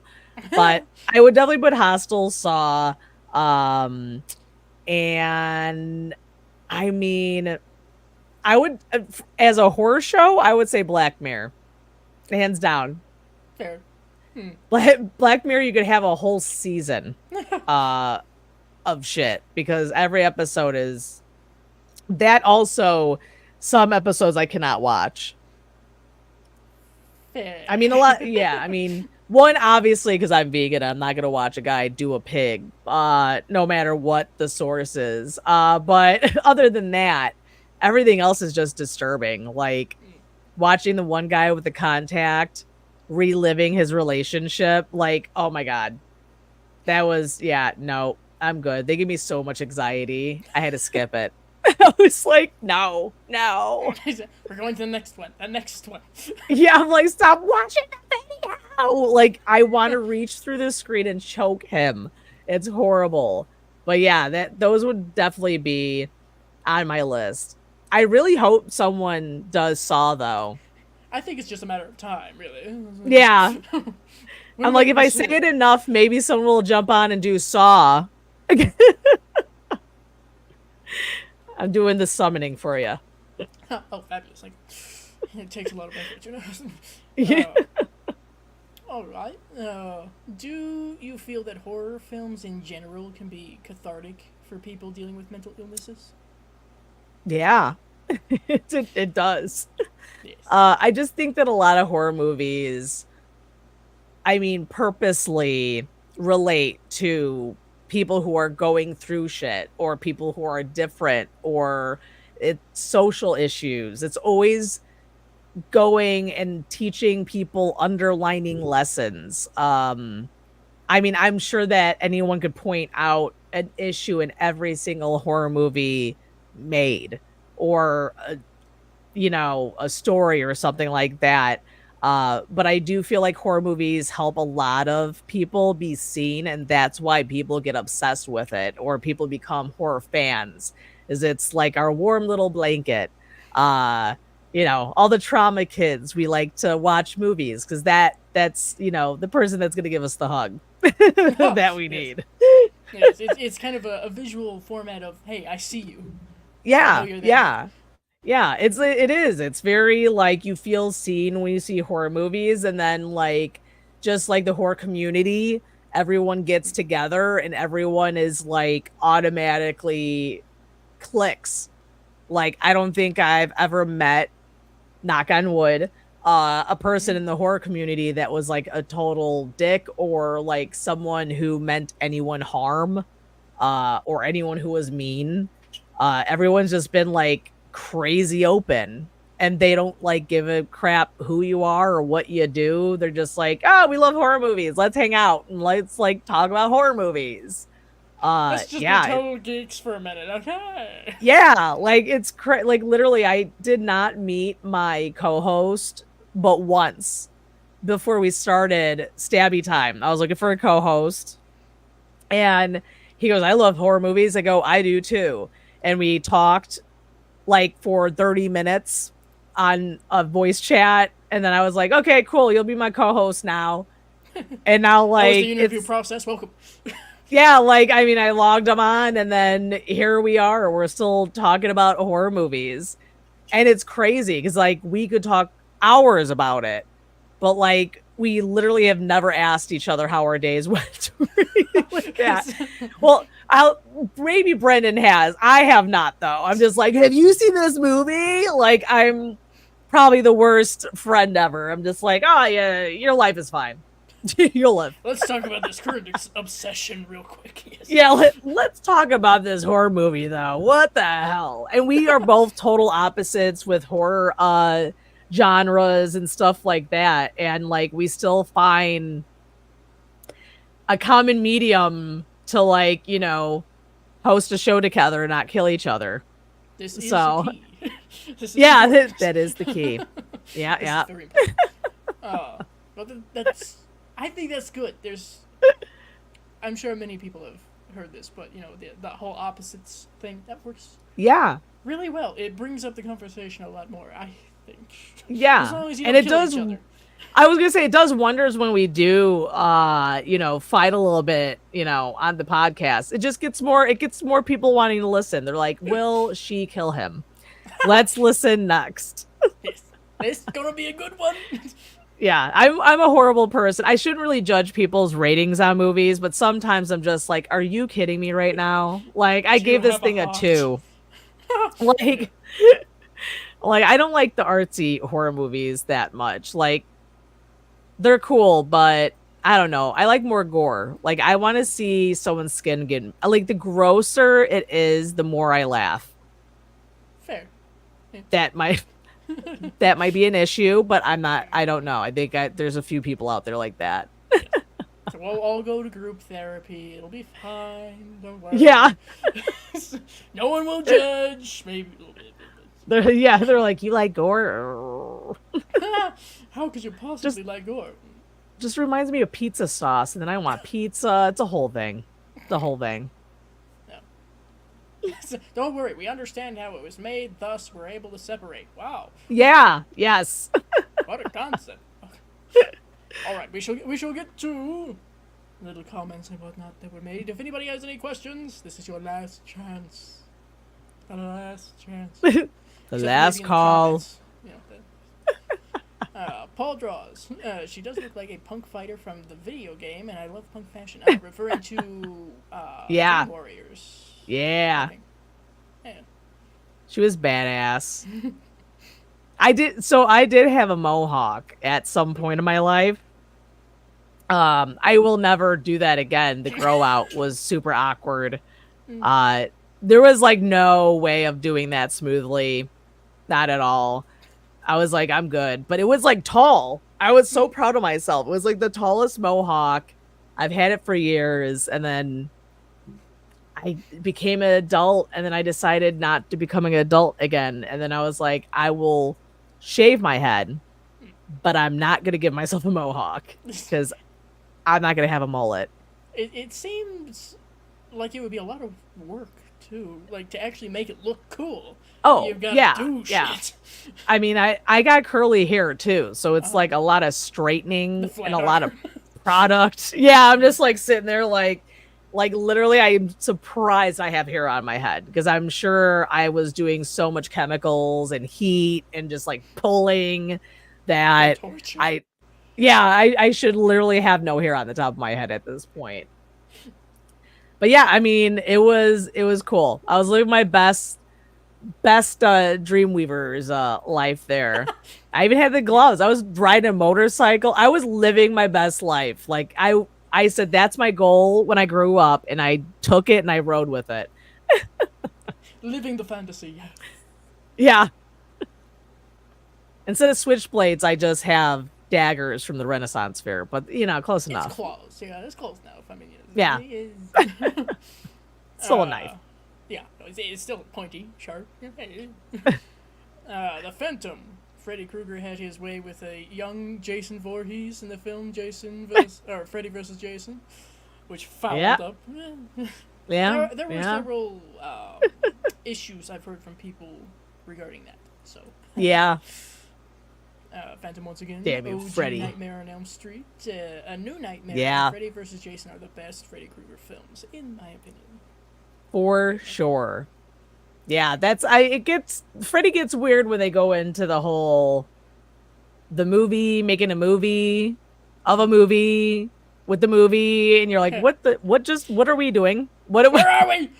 But I would definitely put Hostel, Saw, and I mean, I would, as a horror show, I would say Black Mirror, hands down. Fair. Black Mirror, you could have a whole season of shit, because every episode is that. Also, some episodes I cannot watch. Fair. I mean, a lot. Yeah, I mean, one, obviously, because I'm vegan, I'm not gonna watch a guy do a pig, no matter what the source is. But other than that, everything else is just disturbing. Like watching the one guy with the contact reliving his relationship. Like, oh my god, that was, yeah, no, I'm good. They give me so much anxiety. I had to skip it. I was like, no. We're going to the next one. The next one. Yeah, I'm like, stop watching the video. Like, I want to reach through the screen and choke him. It's horrible. But yeah, those would definitely be on my list. I really hope someone does Saw, though. I think it's just a matter of time, really. Yeah. I'm like, if I say it enough, maybe someone will jump on and do Saw. I'm doing the summoning for you. Oh, fabulous. Like, it takes a lot of effort, you know? Yeah. All right. Do you feel that horror films in general can be cathartic for people dealing with mental illnesses? Yeah. It does. Yes. I just think that a lot of horror movies, I mean, purposely relate to people who are going through shit, or people who are different, or it's social issues. It's always going and teaching people underlining lessons. I mean, I'm sure that anyone could point out an issue in every single horror movie made, or you know, a story or something like that. But I do feel like horror movies help a lot of people be seen, and that's why people get obsessed with it, or people become horror fans, is it's like our warm little blanket. You know, all the trauma kids, we like to watch movies because that's, you know, the person that's going to give us the hug that we need. Yes, it's kind of a visual format of, hey, I see you. Yeah, yeah, it is. It's very like you feel seen when you see horror movies, and then like just like the horror community, everyone gets together and everyone is like automatically clicks. Like, I don't think I've ever met, knock on wood, a person in the horror community that was like a total dick or like someone who meant anyone harm, or anyone who was mean. Everyone's just been like crazy open, and they don't like give a crap who you are or what you do. They're just like, oh, we love horror movies. Let's hang out and let's like talk about horror movies. Let's just be total geeks for a minute, okay? Yeah, like it's like literally, I did not meet my co-host but once before we started Stabby Time. I was looking for a co-host, and he goes, "I love horror movies." I go, "I do too." And we talked like for 30 minutes on a voice chat, and then I was like, "Okay, cool, you'll be my co-host now." And now, like, that was the interview process. Welcome. Yeah, like, I mean, I logged them on, and then here we are. We're still talking about horror movies. And it's crazy, because, like, we could talk hours about it. But, like, we literally have never asked each other how our days went. Like that. Well, maybe Brendan has. I have not, though. I'm just like, have you seen this movie? Like, I'm probably the worst friend ever. I'm just like, oh, yeah, your life is fine. You'll live. Let's talk about this current obsession real quick. Yes. Yeah, let's talk about this horror movie, though. What the hell? And we are both total opposites with horror genres and stuff like that. And, like, we still find a common medium to, like, you know, host a show together and not kill each other. This is the key. That is the key. Yeah. Very important. But I think that's good. I'm sure many people have heard this, but you know, that whole opposites thing, that works. Yeah. Really well. It brings up the conversation a lot more, I think. Yeah. As long as you and don't it kill does. Each other. I was gonna say it does wonders when we do, you know, fight a little bit, you know, on the podcast. It just gets more. It gets more people wanting to listen. They're like, "Will she kill him? Let's listen next." Yes. This is gonna be a good one. Yeah, I'm a horrible person. I shouldn't really judge people's ratings on movies, but sometimes I'm just like, are you kidding me right now? Like, I gave this thing a 2. like I don't like the artsy horror movies that much. Like, they're cool, but I don't know. I like more gore. Like, I want to see someone's skin get, like, the grosser it is, the more I laugh. Fair. Yeah. That might be an issue, but I don't know. I think there's a few people out there like that. So we'll all go to group therapy. It'll be fine. Don't worry. Yeah. No one will judge. Maybe a little bit. They're like, you like gore? How could you possibly like gore? Just reminds me of pizza sauce, and then I want pizza. It's a whole thing. Don't worry, we understand how it was made, thus we're able to separate. Wow. Yeah, yes. What a concept. Alright, we shall get to little comments and whatnot that were made. If anybody has any questions, this is your last chance. The last chance. The last call. Paul draws. She does look like a punk fighter from the video game, and I love punk fashion. Referring to yeah. Warriors. Yeah. She was badass. I did have a mohawk at some point in my life. I will never do that again. The grow out was super awkward. There was like no way of doing that smoothly. Not at all. I was like, I'm good. But it was like tall. I was so proud of myself. It was like the tallest mohawk. I've had it for years, and then I became an adult, and then I decided not to become an adult again. And then I was like, I will shave my head, but I'm not going to give myself a mohawk because I'm not going to have a mullet. It seems like it would be a lot of work, too, like to actually make it look cool. Oh, You've got to do shit. I mean, I got curly hair, too, so it's like a lot of straightening and a lot of product. Yeah, I'm just like sitting there like literally I'm surprised I have hair on my head because I'm sure I was doing so much chemicals and heat and just like pulling that Yeah, I should literally have no hair on the top of my head at this point. But yeah, I mean, it was cool. I was living my best Dreamweaver's life there. I even had the gloves. I was riding a motorcycle. I was living my best life. Like I said that's my goal when I grew up, and I took it and I rode with it. Living the fantasy. Yeah. Instead of switchblades, I just have daggers from the Renaissance Fair. But close It's enough. close. Yeah, it's close enough. I mean, Yeah. Still a knife. Yeah, it's still pointy, sharp. The Phantom. Freddy Krueger had his way with a young Jason Voorhees in the film Freddy vs. Jason, which fouled up. Yeah. There were several issues I've heard from people regarding that. So Yeah. Phantom once again. Damn you, OG Freddy. Nightmare on Elm Street. A New Nightmare. Yeah. And Freddy vs. Jason are the best Freddy Krueger films, in my opinion. For sure. Yeah, Freddy gets weird when they go into the movie, making a movie of a movie with the movie, and you're like, what are we doing? Where are we?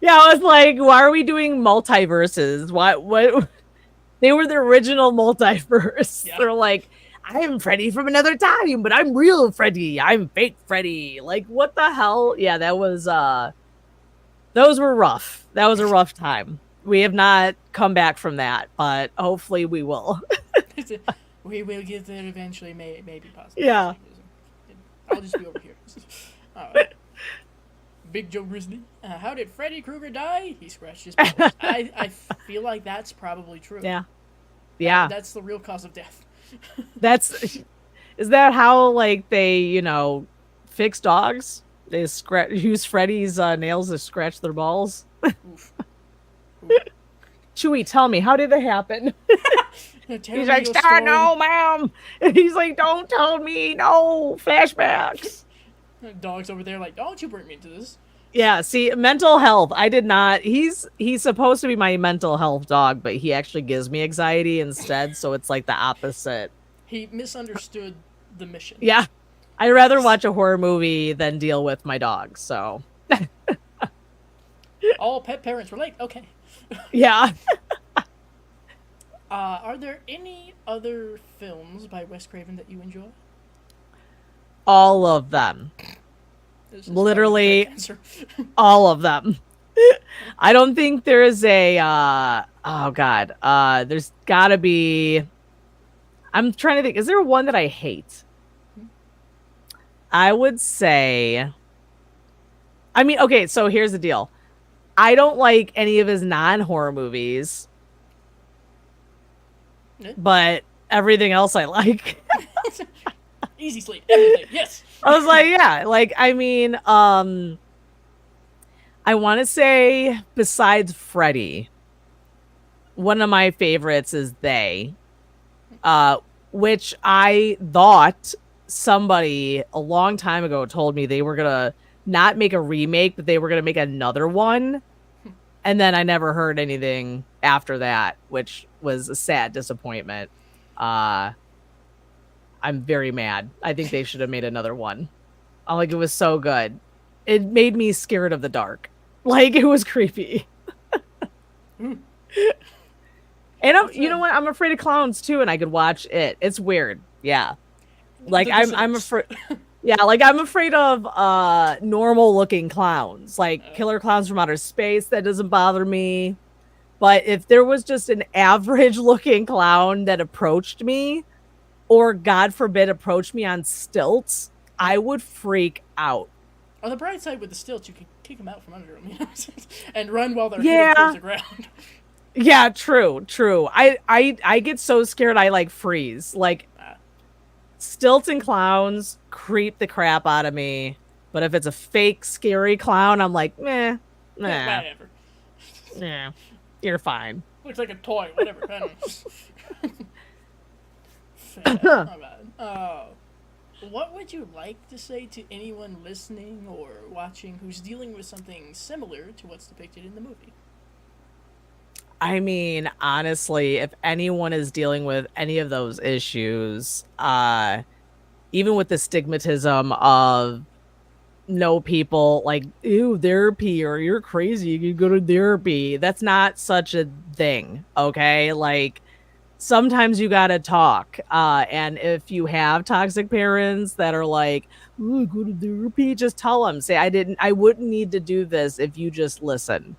Yeah, I was like, why are we doing multiverses? What they were the original multiverse. Yeah. They're like, I'm Freddy from another time, but I'm real Freddy. I'm fake Freddy. Like, what the hell? Yeah, those were rough. That was a rough time. We have not come back from that, but hopefully we will. We will get there eventually, maybe possibly. Yeah. I'll just be over here. Big Joe Grizzly. How did Freddy Krueger die? He scratched his balls. I feel like that's probably true. Yeah. Yeah. That's the real cause of death. Is that how, like, they, fix dogs? They use Freddy's nails to scratch their balls? Oof. Chewie, tell me, how did that happen? He's like, no, ma'am. And he's like, don't tell me, no, flashbacks. Dog's over there like, don't you bring me into this. Yeah, see, mental health. I did not. He's supposed to be my mental health dog, but he actually gives me anxiety instead, so it's like the opposite. He misunderstood the mission. Yeah. I'd rather watch a horror movie than deal with my dog, so. All pet parents were like, okay. Yeah. Are there any other films by Wes Craven that you enjoy? All of them. Literally all of them. I don't think there is a oh god. There's gotta be. I'm trying to think. Is there one that I hate? I would say, I mean, okay, so here's the deal. I don't like any of his non-horror movies, but everything else I like. Easy sleep, everything, yes. I was like, yeah, like, I mean, I want to say, besides Freddy, one of my favorites is They, which I thought somebody a long time ago told me they were gonna not make a remake, but they were gonna make another one, and then I never heard anything after that, which was a sad disappointment. I'm very mad. I think they should have made another one. Like, it was so good. It made me scared of the dark. Like, it was creepy. And you know what? I'm afraid of clowns too, and I could watch it. It's weird. Yeah. Like, I'm afraid. Yeah, like, I'm afraid of normal looking clowns, like killer clowns from outer space. That doesn't bother me. But if there was just an average looking clown that approached me, or God forbid approached me on stilts, I would freak out. On the bright side, with the stilts, you can kick them out from under them, and run while they're hitting towards the ground. Yeah, true. I get so scared I like freeze. Like, stilts and clowns creep the crap out of me. But if it's a fake scary clown, I'm like, meh. Whatever. Yeah, you're fine. Looks like a toy, whatever. Not bad. What would you like to say to anyone listening or watching who's dealing with something similar to what's depicted in the movie? I mean, honestly, if anyone is dealing with any of those issues, even with the stigmatism of no people like, ew, therapy, or you're crazy, you go to therapy. That's not such a thing, okay? Like, sometimes you gotta talk. And if you have toxic parents that are like, ooh, go to therapy, just tell them. Say, I wouldn't need to do this if you just listen.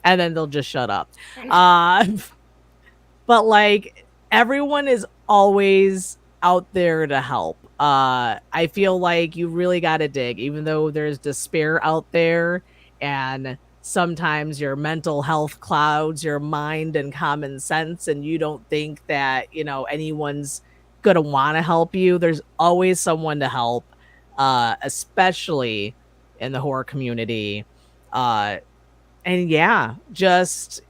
And then they'll just shut up. But like, everyone is always out there to help. I feel like you really got to dig, even though there's despair out there, and sometimes your mental health clouds your mind and common sense, and you don't think that, anyone's gonna want to help you. There's always someone to help, especially in the horror community. And yeah, just,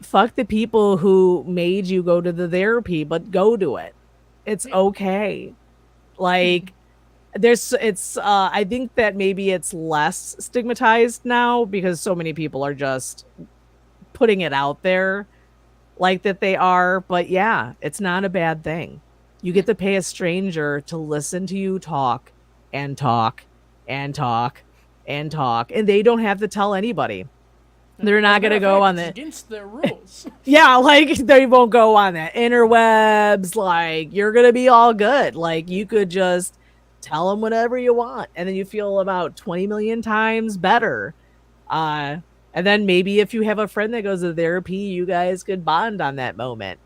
fuck the people who made you go to the therapy, but go to it. It's okay. Like, I think that maybe it's less stigmatized now because so many people are just putting it out there like that they are. But yeah, it's not a bad thing. You get to pay a stranger to listen to you talk and talk and talk and talk, and they don't have to tell anybody. They're not going to go on the against their rules. Yeah, like, they won't go on the interwebs. Like, you're going to be all good. Like, you could just tell them whatever you want, and then you feel about 20 million times better. And then maybe if you have a friend that goes to therapy, you guys could bond on that moment.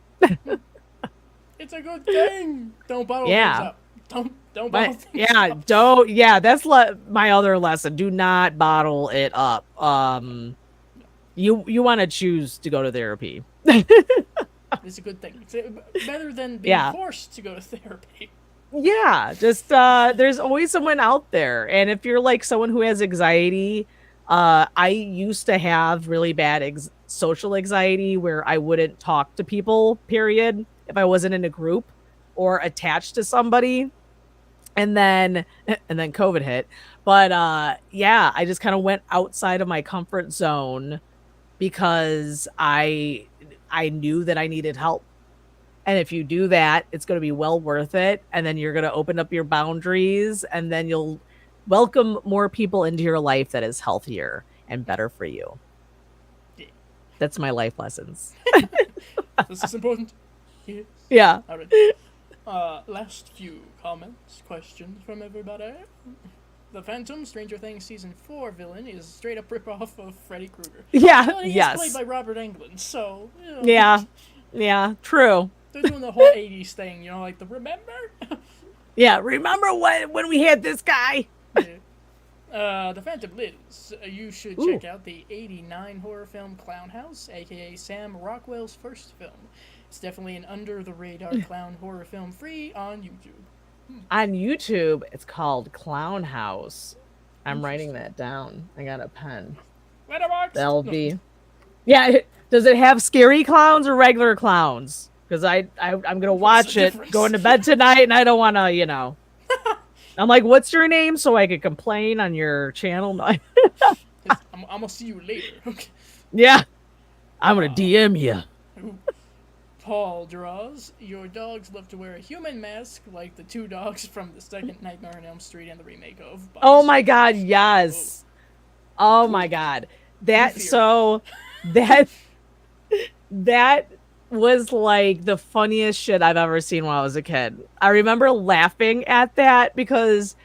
It's a good thing. Don't bottle things up. Don't bottle things up. Don't. Yeah, that's my other lesson. Do not bottle it up. You want to choose to go to therapy. It's a good thing. It's better than being forced to go to therapy. Yeah, just there's always someone out there. And if you're like someone who has anxiety, I used to have really bad social anxiety where I wouldn't talk to people, period, if I wasn't in a group or attached to somebody. And then COVID hit. But yeah, I just kind of went outside of my comfort zone because I knew that I needed help. And if you do that, it's going to be well worth it. And then you're going to open up your boundaries, and then you'll welcome more people into your life that is healthier and better for you. That's my life lessons. This is important. Yes. Yeah. All right. Last few comments, questions from everybody. The Phantom, Stranger Things Season 4 villain, is a straight-up ripoff of Freddy Krueger. Yeah, well, he's played by Robert Englund, so... Yeah, true. They're doing the whole 80s thing, like the remember? Yeah, remember when we had this guy? Yeah. The Phantom Liz, you should check out the 89 horror film Clown House, a.k.a. Sam Rockwell's first film. It's definitely an under-the-radar clown horror film free on YouTube. On YouTube, it's called Clown House. I'm writing that down. I got a pen. Letterboxd. That'll be... Yeah, does it have scary clowns or regular clowns? Because I'm going to watch it going to bed tonight, and I don't want to, I'm like, what's your name? So I could complain on your channel. I'm going to see you later. Okay. Yeah. I'm going to DM you. Paul draws, your dogs love to wear a human mask like the two dogs from the second Nightmare on Elm Street and the remake of Box. Oh my god, yes. Oh my god. That was like the funniest shit I've ever seen when I was a kid. I remember laughing at that because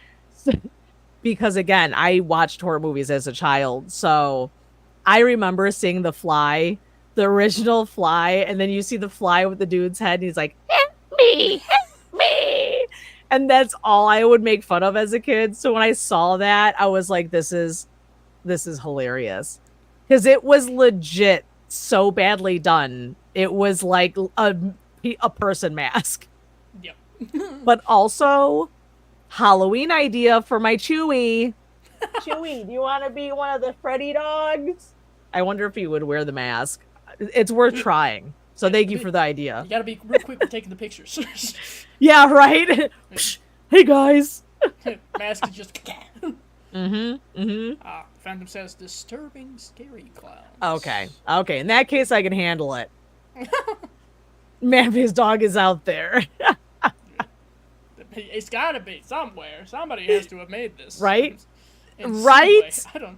again, I watched horror movies as a child. So I remember seeing The Fly, the original Fly, and then you see the fly with the dude's head, and he's like, help me. And that's all I would make fun of as a kid. So when I saw that, I was like, this is hilarious. Because it was legit so badly done. It was like a person mask. Yep. But also, Halloween idea for my Chewy. Chewy, do you want to be one of the Freddy dogs? I wonder if he would wear the mask. It's worth trying. So thank you for the idea. You gotta be real quick with taking the pictures. Yeah, right? Hey, guys. Mask is just... Phantom says, disturbing, scary clowns. Okay. In that case, I can handle it. Man, his dog is out there. The It's gotta be somewhere. Somebody has to have made this. Right? In some Right? way. I don't.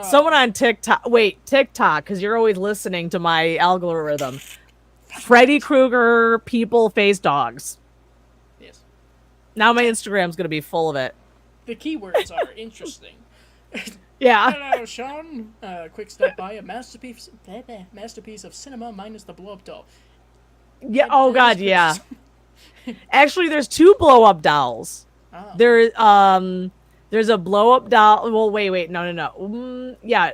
Someone on TikTok. Wait, TikTok, because you're always listening to my algorithm. Freddy Krueger people face dogs. Yes. Now my Instagram's gonna be full of it. The keywords are interesting. Yeah. Hello, Sean. Quick stop by a masterpiece of cinema minus the blow up doll. Yeah. Oh God. Yeah. Actually, there's 2 blow up dolls. Oh. There's a blow up doll. Well, wait. No. Yeah.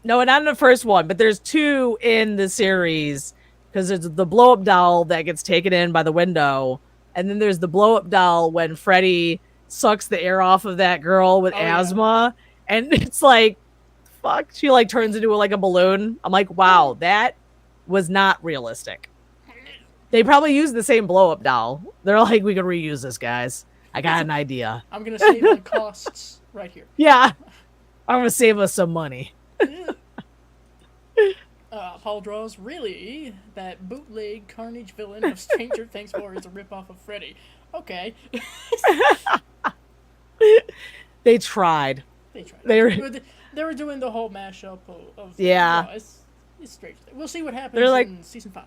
No, not in the first one, but there's 2 in the series. Because there's the blow up doll that gets taken in by the window, and then there's the blow up doll when Freddy sucks the air off of that girl with asthma, and it's like, fuck, she like turns into like a balloon. I'm like, wow, that was not realistic. They probably used the same blow up doll. They're like, we could reuse this, guys. I got an idea. I'm gonna save on costs right here. Yeah, I'm gonna save us some money. Paul draws, really? That bootleg Carnage villain of Stranger Things 4 is a ripoff of Freddy. Okay. They tried. They were doing the whole mashup of yeah. You know, it's Stranger Things. We'll see what happens in season 5.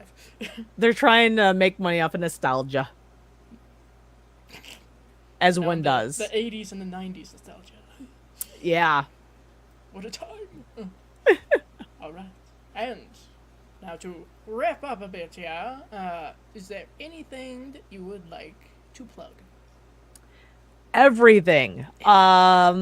They're trying to make money off of nostalgia. As one does. The 80s and the 90s nostalgia. Yeah. What a time. Alright. And now to wrap up a bit here, is there anything that you would like to plug? Everything. Yeah,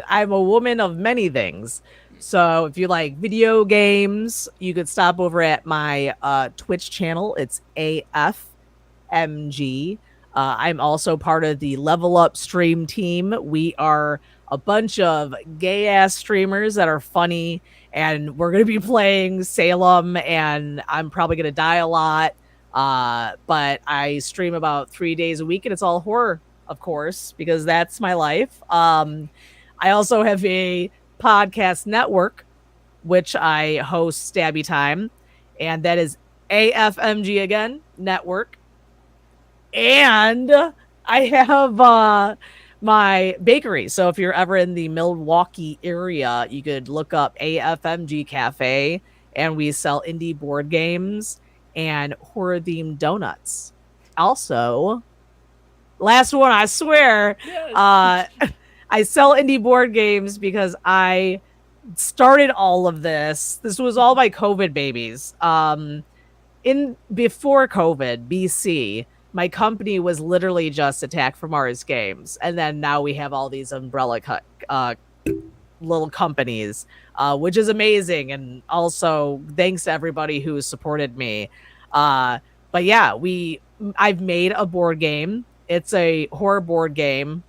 I'm a woman of many things. So if you like video games, you could stop over at my Twitch channel. It's AFMG. I'm also part of the Level Up stream team. We are a bunch of gay ass streamers that are funny, and we're going to be playing Salem, and I'm probably going to die a lot. But I stream about 3 days a week, and it's all horror, of course, because that's my life. I also have a podcast network, which I host Stabby Time, and that is AFMG again, network. And I have my bakery. So if you're ever in the Milwaukee area, you could look up AFMG Cafe, and we sell indie board games and horror-themed donuts. Also, last one, I swear, I sell indie board games because I started all of this. This was all my COVID babies. Before COVID, BC, my company was literally just Attack from Mars Games. And then now we have all these umbrella little companies, which is amazing. And also thanks to everybody who supported me. But yeah, I've made a board game. It's a horror board game.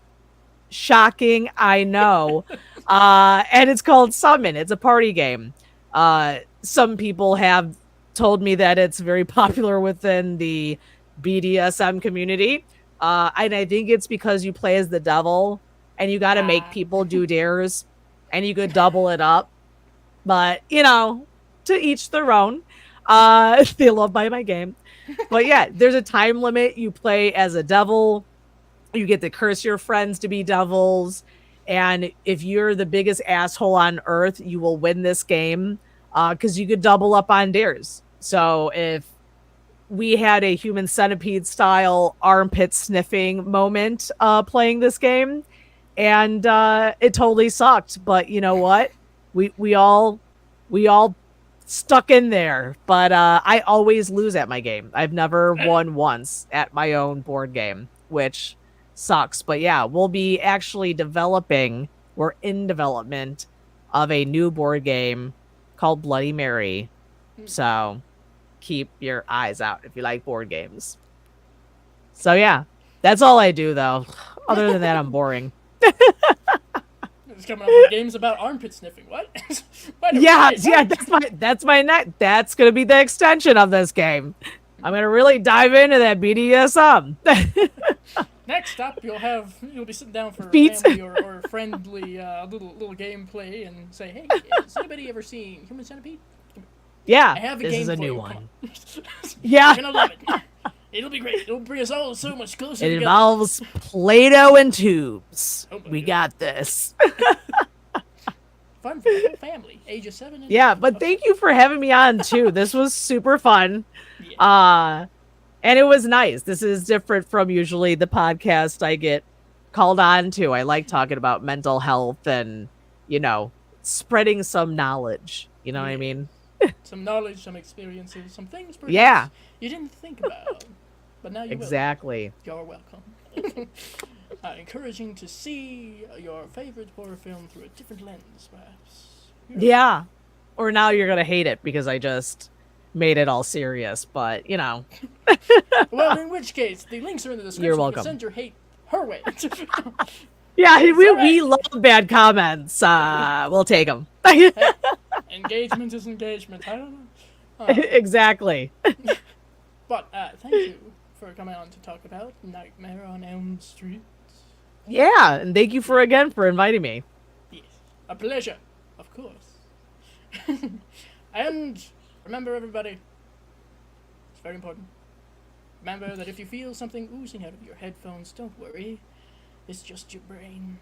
Shocking, I know. And it's called Summon. It's a party game. Some people have told me that it's very popular within the BDSM community. And I think it's because you play as the devil and you got to make people do dares and you could double it up. But, you know, to each their own. They love my game. But yeah, there's a time limit. You play as a devil. You get to curse your friends to be devils. And if you're the biggest asshole on earth, you will win this game because you could double up on dares. So if we had a human centipede style armpit sniffing moment playing this game, and it totally sucked. But you know what? We all stuck in there. But I always lose at my game. I've never won once at my own board game, which sucks. But yeah, we'll be actually we're in development of a new board game called Bloody Mary. So keep your eyes out if you like board games. So yeah, that's all I do though. Other than that, I'm boring. It's coming up with games about armpit sniffing. What? Yeah, that's my net. That's gonna be the extension of this game. I'm gonna really dive into that BDSM. Next up, you'll be sitting down for family or friendly little gameplay and say, hey, has anybody ever seen Human Centipede? Yeah, I have a this game is a for new you. one. Yeah, You're gonna love it. It'll be great. It'll bring us all so much closer It together. involves Play-Doh and tubes. Oh my We God. got this. Fun for the whole family, ages 7 and Yeah, 8. but thank you for having me on too. This was super fun. Yeah. And it was nice. This is different from usually the podcast I get called on to. I like talking about mental health and, you know, spreading some knowledge. You know what I mean? Some knowledge, some experiences, some things perhaps Yeah. you didn't think about, but now you Exactly. will. You're welcome. Encouraging to see your favorite horror film through a different lens, perhaps. Yeah. Or now you're going to hate it because I just made it all serious, but, you know. Well, in which case, the links are in the description. You're You welcome. can send your hate her way. Yeah, we alright. love bad comments. We'll take them. Engagement is engagement. I don't know. Exactly. But thank you for coming on to talk about Nightmare on Elm Street. Yeah, and thank you for inviting me. Yes, a pleasure, of course. And remember, everybody, it's very important. Remember that if you feel something oozing out of your headphones, don't worry. It's just your brain.